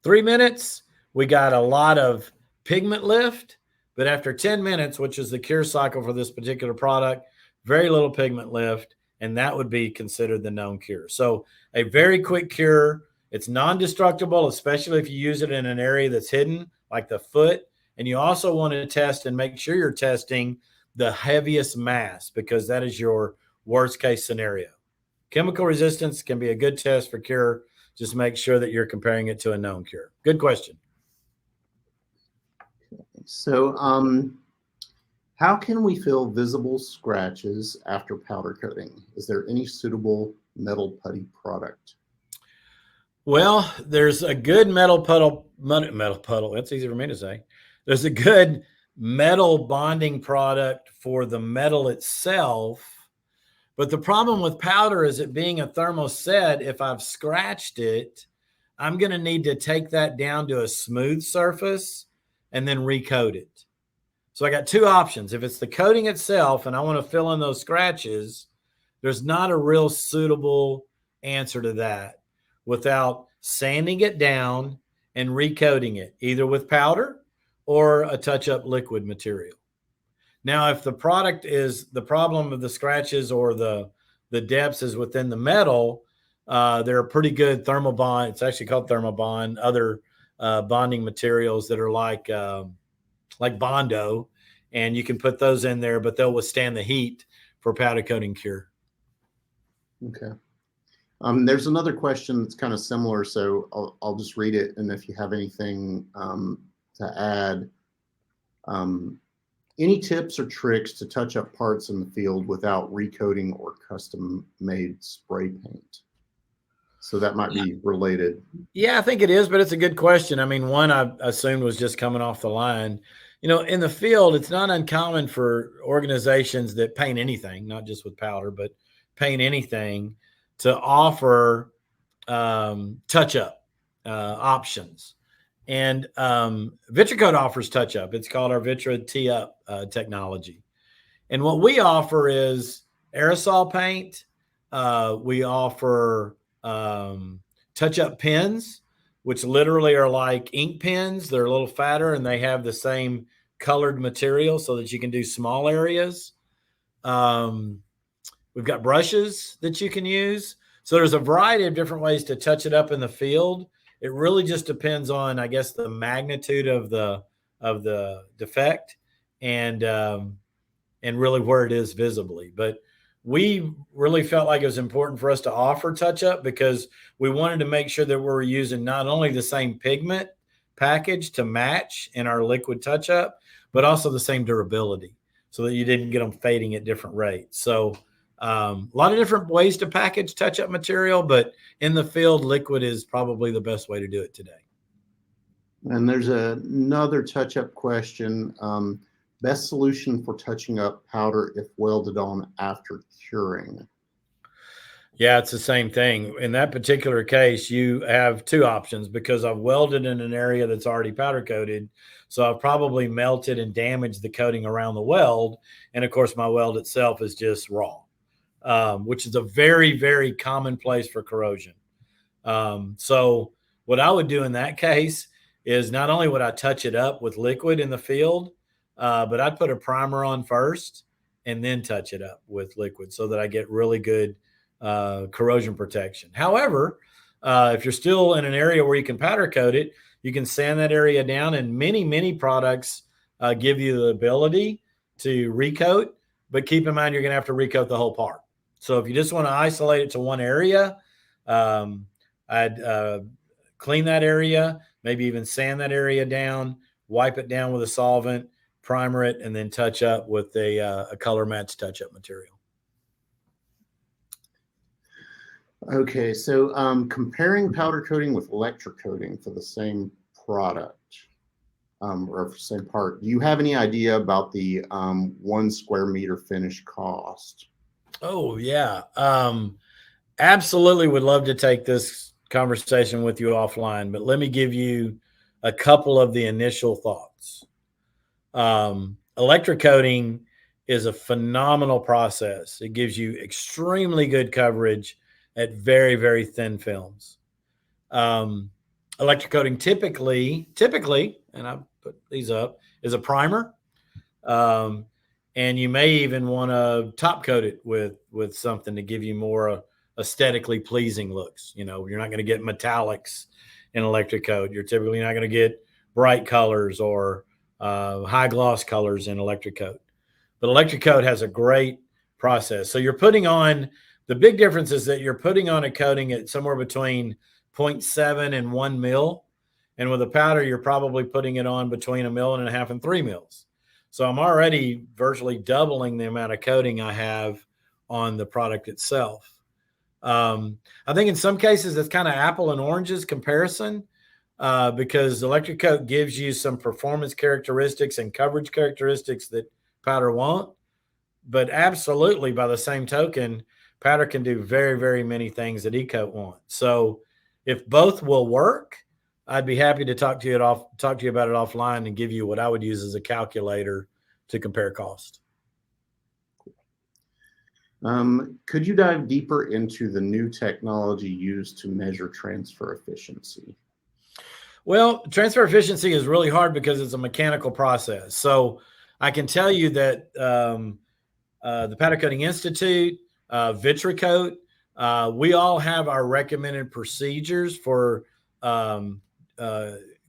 3 minutes, we got a lot of pigment lift, but after 10 minutes, which is the cure cycle for this particular product, very little pigment lift, and that would be considered the known cure. So a very quick cure. It's non-destructible, especially if you use it in an area that's hidden, like the foot. And you also want to test and make sure you're testing the heaviest mass, because that is your worst case scenario. Chemical resistance can be a good test for cure. Just make sure that you're comparing it to a known cure. Good question. So how can we fill visible scratches after powder coating? Is there any suitable metal putty product? Well, there's a good metal puddle. That's easy for me to say. There's a good metal bonding product for the metal itself. But the problem with powder is it being a thermoset, if I've scratched it, I'm going to need to take that down to a smooth surface and then recoat it. So I got two options. If it's the coating itself and I want to fill in those scratches, there's not a real suitable answer to that without sanding it down and recoating it, either with powder or a touch-up liquid material. Now, if the product is the problem of the scratches or the the depths as within the metal, there are pretty good thermal bond. It's actually called thermal bond. Other bonding materials that are like Bondo, and you can put those in there, but they'll withstand the heat for powder coating cure. Okay. There's another question that's kind of similar, so I'll just read it, and if you have anything to add. Any tips or tricks to touch up parts in the field without recoating or custom-made spray paint? So that might be related. Yeah, I think it is, but it's a good question. I mean, one I assumed was just coming off the line. In the field, it's not uncommon for organizations that paint anything, not just with powder, but paint anything, to offer touch-up options. And VitraCoat offers touch-up. It's called our Vitra Tee-Up technology. And what we offer is aerosol paint. We offer touch-up pens, which literally are like ink pens. They're a little fatter, and they have the same colored material so that you can do small areas. We've got brushes that you can use. So there's a variety of different ways to touch it up in the field. It really just depends on, I guess, the magnitude of the defect and really where it is visibly. But we really felt like it was important for us to offer touch-up because we wanted to make sure that we're using not only the same pigment package to match in our liquid touch-up, but also the same durability so that you didn't get them fading at different rates. So a lot of different ways to package touch-up material, but in the field, liquid is probably the best way to do it today. And there's another touch-up question. Best solution for touching up powder if welded on after curing? Yeah, it's the same thing. In that particular case, you have two options because I've welded in an area that's already powder coated. So I've probably melted and damaged the coating around the weld. And of course, my weld itself is just raw. Which is a very, very common place for corrosion. So what I would do in that case is not only would I touch it up with liquid in the field, but I'd put a primer on first and then touch it up with liquid so that I get really good corrosion protection. However, if you're still in an area where you can powder coat it, you can sand that area down, and many products give you the ability to recoat, but keep in mind you're going to have to recoat the whole part. So if you just want to isolate it to one area, I'd clean that area, maybe even sand that area down, wipe it down with a solvent, primer it, and then touch up with a color match touch-up material. Okay, so comparing powder coating with electric coating for the same product or for the same part, do you have any idea about the 1 square meter finish cost? Oh, yeah. Absolutely would love to take this conversation with you offline, but let me give you a couple of the initial thoughts. Electric coating is a phenomenal process. It gives you extremely good coverage at very, very thin films. Electric coating typically, and I put these up, is a primer. And you may even want to top coat it with something to give you more aesthetically pleasing looks. You're not going to get metallics in electric coat. You're typically not going to get bright colors or high gloss colors in electric coat. But electric coat has a great process. So you're putting on, the big difference is that you're putting on a coating at somewhere between 0.7 and 1 mil. And with a powder, you're probably putting it on between 1.5 mils and 3 mils. So I'm already virtually doubling the amount of coating I have on the product itself. I think in some cases it's kind of apple and oranges comparison because electric coat gives you some performance characteristics and coverage characteristics that powder won't. But absolutely, by the same token, powder can do very, very many things that e-coat won't. So if both will work, I'd be happy to talk to you about it offline and give you what I would use as a calculator to compare cost. Could you dive deeper into the new technology used to measure transfer efficiency? Well, transfer efficiency is really hard because it's a mechanical process. So I can tell you that the Powder Coating Institute, Vitricoat. We all have our recommended procedures for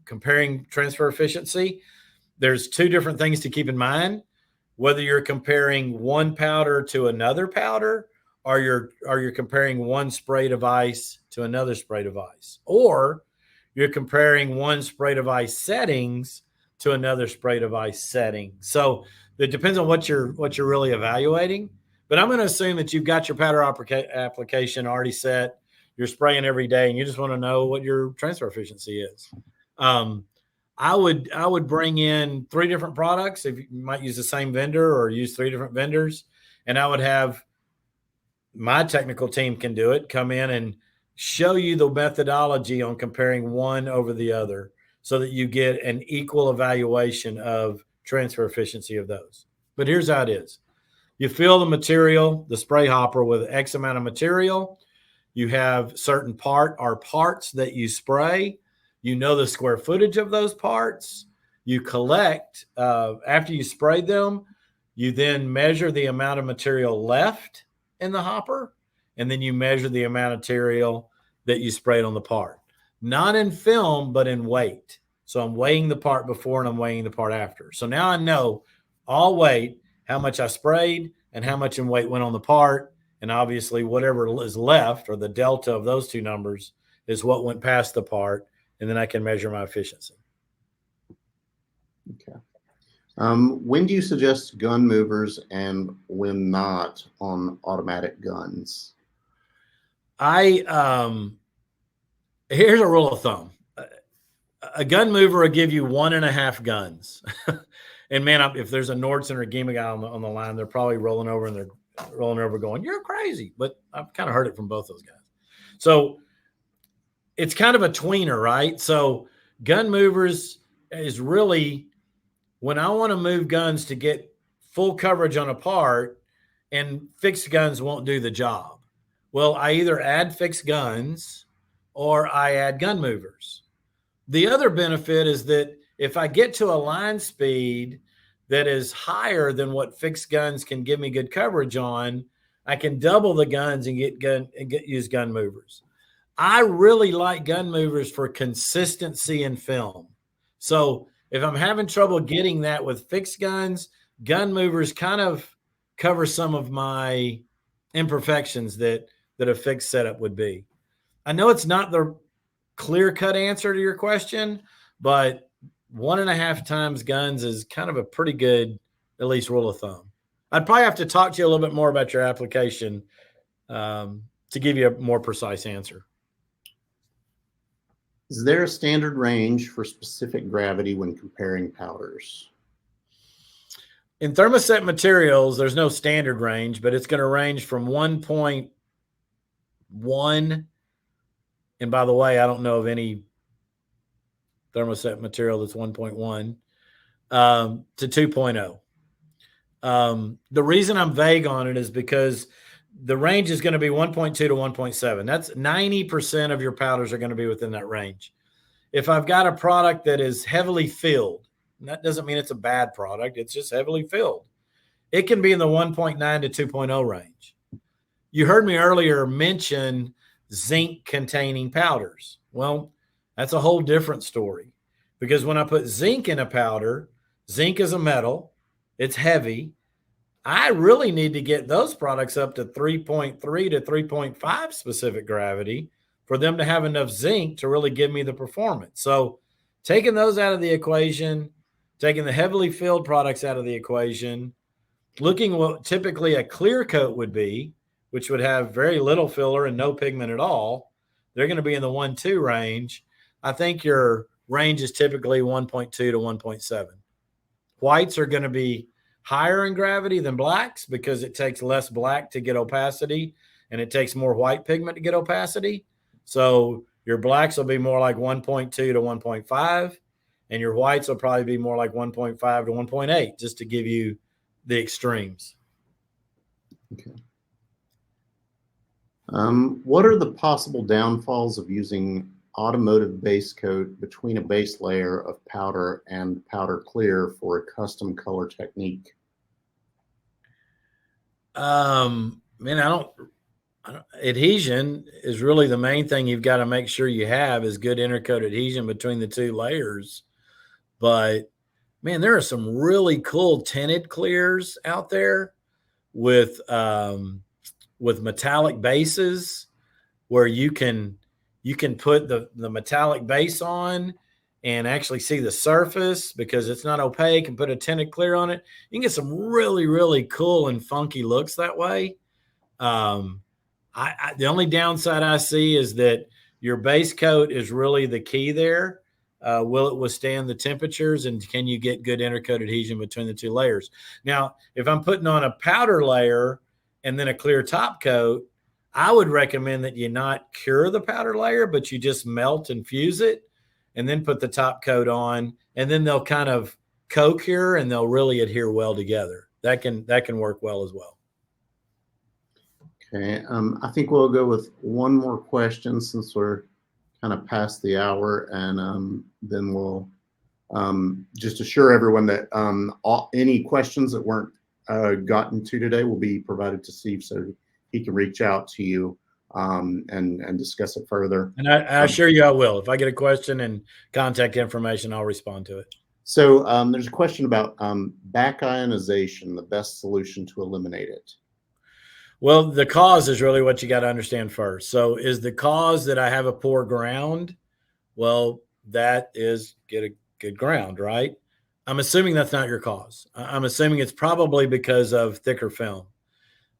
comparing transfer efficiency. There's two different things to keep in mind. Whether you're comparing one powder to another powder, or you're comparing one spray device to another spray device, or you're comparing one spray device settings to another spray device setting. So it depends on what you're really evaluating. But I'm going to assume that you've got your powder application already set. You're spraying every day, and you just want to know what your transfer efficiency is. I would bring in 3 different products. If you might use the same vendor or use 3 different vendors, and I would have my technical team can do it, come in and show you the methodology on comparing one over the other so that you get an equal evaluation of transfer efficiency of those. But here's how it is. You fill the material, the spray hopper, with X amount of material. You have certain parts that you spray. You know the square footage of those parts. You collect, after you sprayed them, you then measure the amount of material left in the hopper, and then you measure the amount of material that you sprayed on the part. Not in film, but in weight. So I'm weighing the part before and I'm weighing the part after. So now I know all weight, how much I sprayed, and how much in weight went on the part. And obviously whatever is left, or the delta of those two numbers, is what went past the part. And then I can measure my efficiency. Okay. When do you suggest gun movers and when not on automatic guns? Here's a rule of thumb. A gun mover will give you 1.5 guns. And man, if there's a Nordson or Gema guy on the line, they're probably rolling over and they're rolling over going, "You're crazy." But I've kind of heard it from both those guys. So it's kind of a tweener, right? So gun movers is really when I want to move guns to get full coverage on a part, and fixed guns won't do the job. Well, I either add fixed guns or I add gun movers. The other benefit is that if I get to a line speed that is higher than what fixed guns can give me good coverage on, I can double the guns and use gun movers. I really like gun movers for consistency in film. So if I'm having trouble getting that with fixed guns, gun movers kind of cover some of my imperfections that a fixed setup would be. I know it's not the clear-cut answer to your question, but 1.5 times guns is kind of a pretty good, at least, rule of thumb. I'd probably have to talk to you a little bit more about your application to give you a more precise answer. Is there a standard range for specific gravity when comparing powders? In thermoset materials, there's no standard range, but it's going to range from 1.1. And by the way, I don't know of any thermoset material that's 1.1 to 2.0. The reason I'm vague on it is because the range is going to be 1.2 to 1.7. That's 90% of your powders are going to be within that range. If I've got a product that is heavily filled, and that doesn't mean it's a bad product, it's just heavily filled, it can be in the 1.9 to 2.0 range. You heard me earlier mention zinc containing powders. Well, that's a whole different story, because when I put zinc in a powder, zinc is a metal, it's heavy. I really need to get those products up to 3.3 to 3.5 specific gravity for them to have enough zinc to really give me the performance. So taking those out of the equation, taking the heavily filled products out of the equation, looking what typically a clear coat would be, which would have very little filler and no pigment at all, they're going to be in the 1.2 range. I think your range is typically 1.2 to 1.7. Whites are going to be higher in gravity than blacks because it takes less black to get opacity and it takes more white pigment to get opacity. So your blacks will be more like 1.2 to 1.5, and your whites will probably be more like 1.5 to 1.8, just to give you the extremes. Okay. What are the possible downfalls of using automotive base coat between a base layer of powder and powder clear for a custom color technique? man, adhesion is really the main thing you've got to make sure you have is good intercoat adhesion between the two layers. But man, there are some really cool tinted clears out there with metallic bases where you can put the metallic base on and actually see the surface because it's not opaque, and put a tinted clear on it. You can get some really, really cool and funky looks that way. The only downside I see is that your base coat is really the key there. Will it withstand the temperatures, and can you get good intercoat adhesion between the two layers? Now, if I'm putting on a powder layer and then a clear top coat, I would recommend that you not cure the powder layer, but you just melt and fuse it and then put the top coat on, and then they'll kind of co-cure and they'll really adhere well together. That can work well as well. Okay, I think we'll go with one more question since we're kind of past the hour, and then we'll just assure everyone that any questions that weren't gotten to today will be provided to Steve so he can reach out to you and discuss it further. And I assure you I will. If I get a question and contact information, I'll respond to it. So there's a question about back ionization, the best solution to eliminate it. Well, the cause is really what you got to understand first. So is the cause that I have a poor ground? Well, that is get a good ground, right? I'm assuming that's not your cause. I'm assuming it's probably because of thicker film.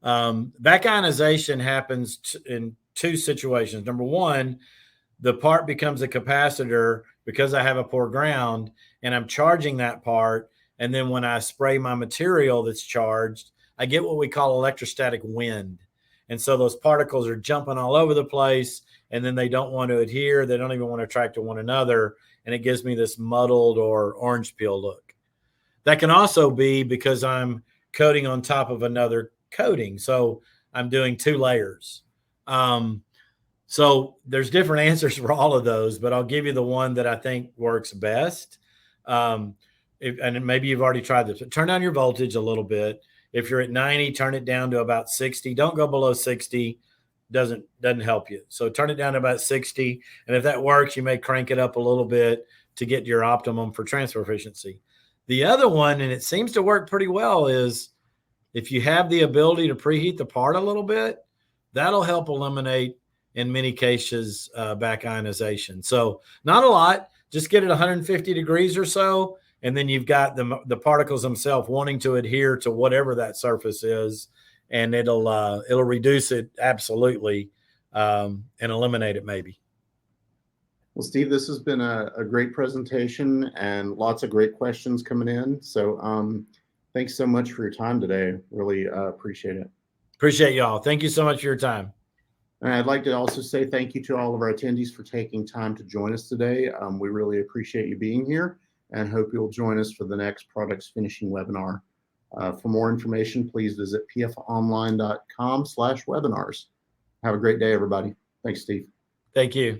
Back ionization happens in two situations. Number one, the part becomes a capacitor because I have a poor ground and I'm charging that part. And then when I spray my material that's charged, I get what we call electrostatic wind. And so those particles are jumping all over the place, and then they don't want to adhere. They don't even want to attract to one another. And it gives me this muddled or orange peel look. That can also be because I'm coating on top of another coating. So I'm doing two layers. So there's different answers for all of those, but I'll give you the one that I think works best. And maybe you've already tried this. Turn down your voltage a little bit. If you're at 90, turn it down to about 60. Don't go below 60. Doesn't help you. So turn it down to about 60. And if that works, you may crank it up a little bit to get your optimum for transfer efficiency. The other one, and it seems to work pretty well, is if you have the ability to preheat the part a little bit, that'll help eliminate, in many cases, back ionization. So not a lot. Just get it 150 degrees or so. And then you've got the particles themselves wanting to adhere to whatever that surface is, and it'll reduce it absolutely and eliminate it maybe. Well, Steve, this has been a great presentation and lots of great questions coming in. So thanks so much for your time today. Really appreciate it. Appreciate y'all. Thank you so much for your time. And I'd like to also say thank you to all of our attendees for taking time to join us today. We really appreciate you being here, and hope you'll join us for the next products finishing webinar. For more information, please visit pfonline.com/webinars. Have a great day, everybody. Thanks, Steve. Thank you.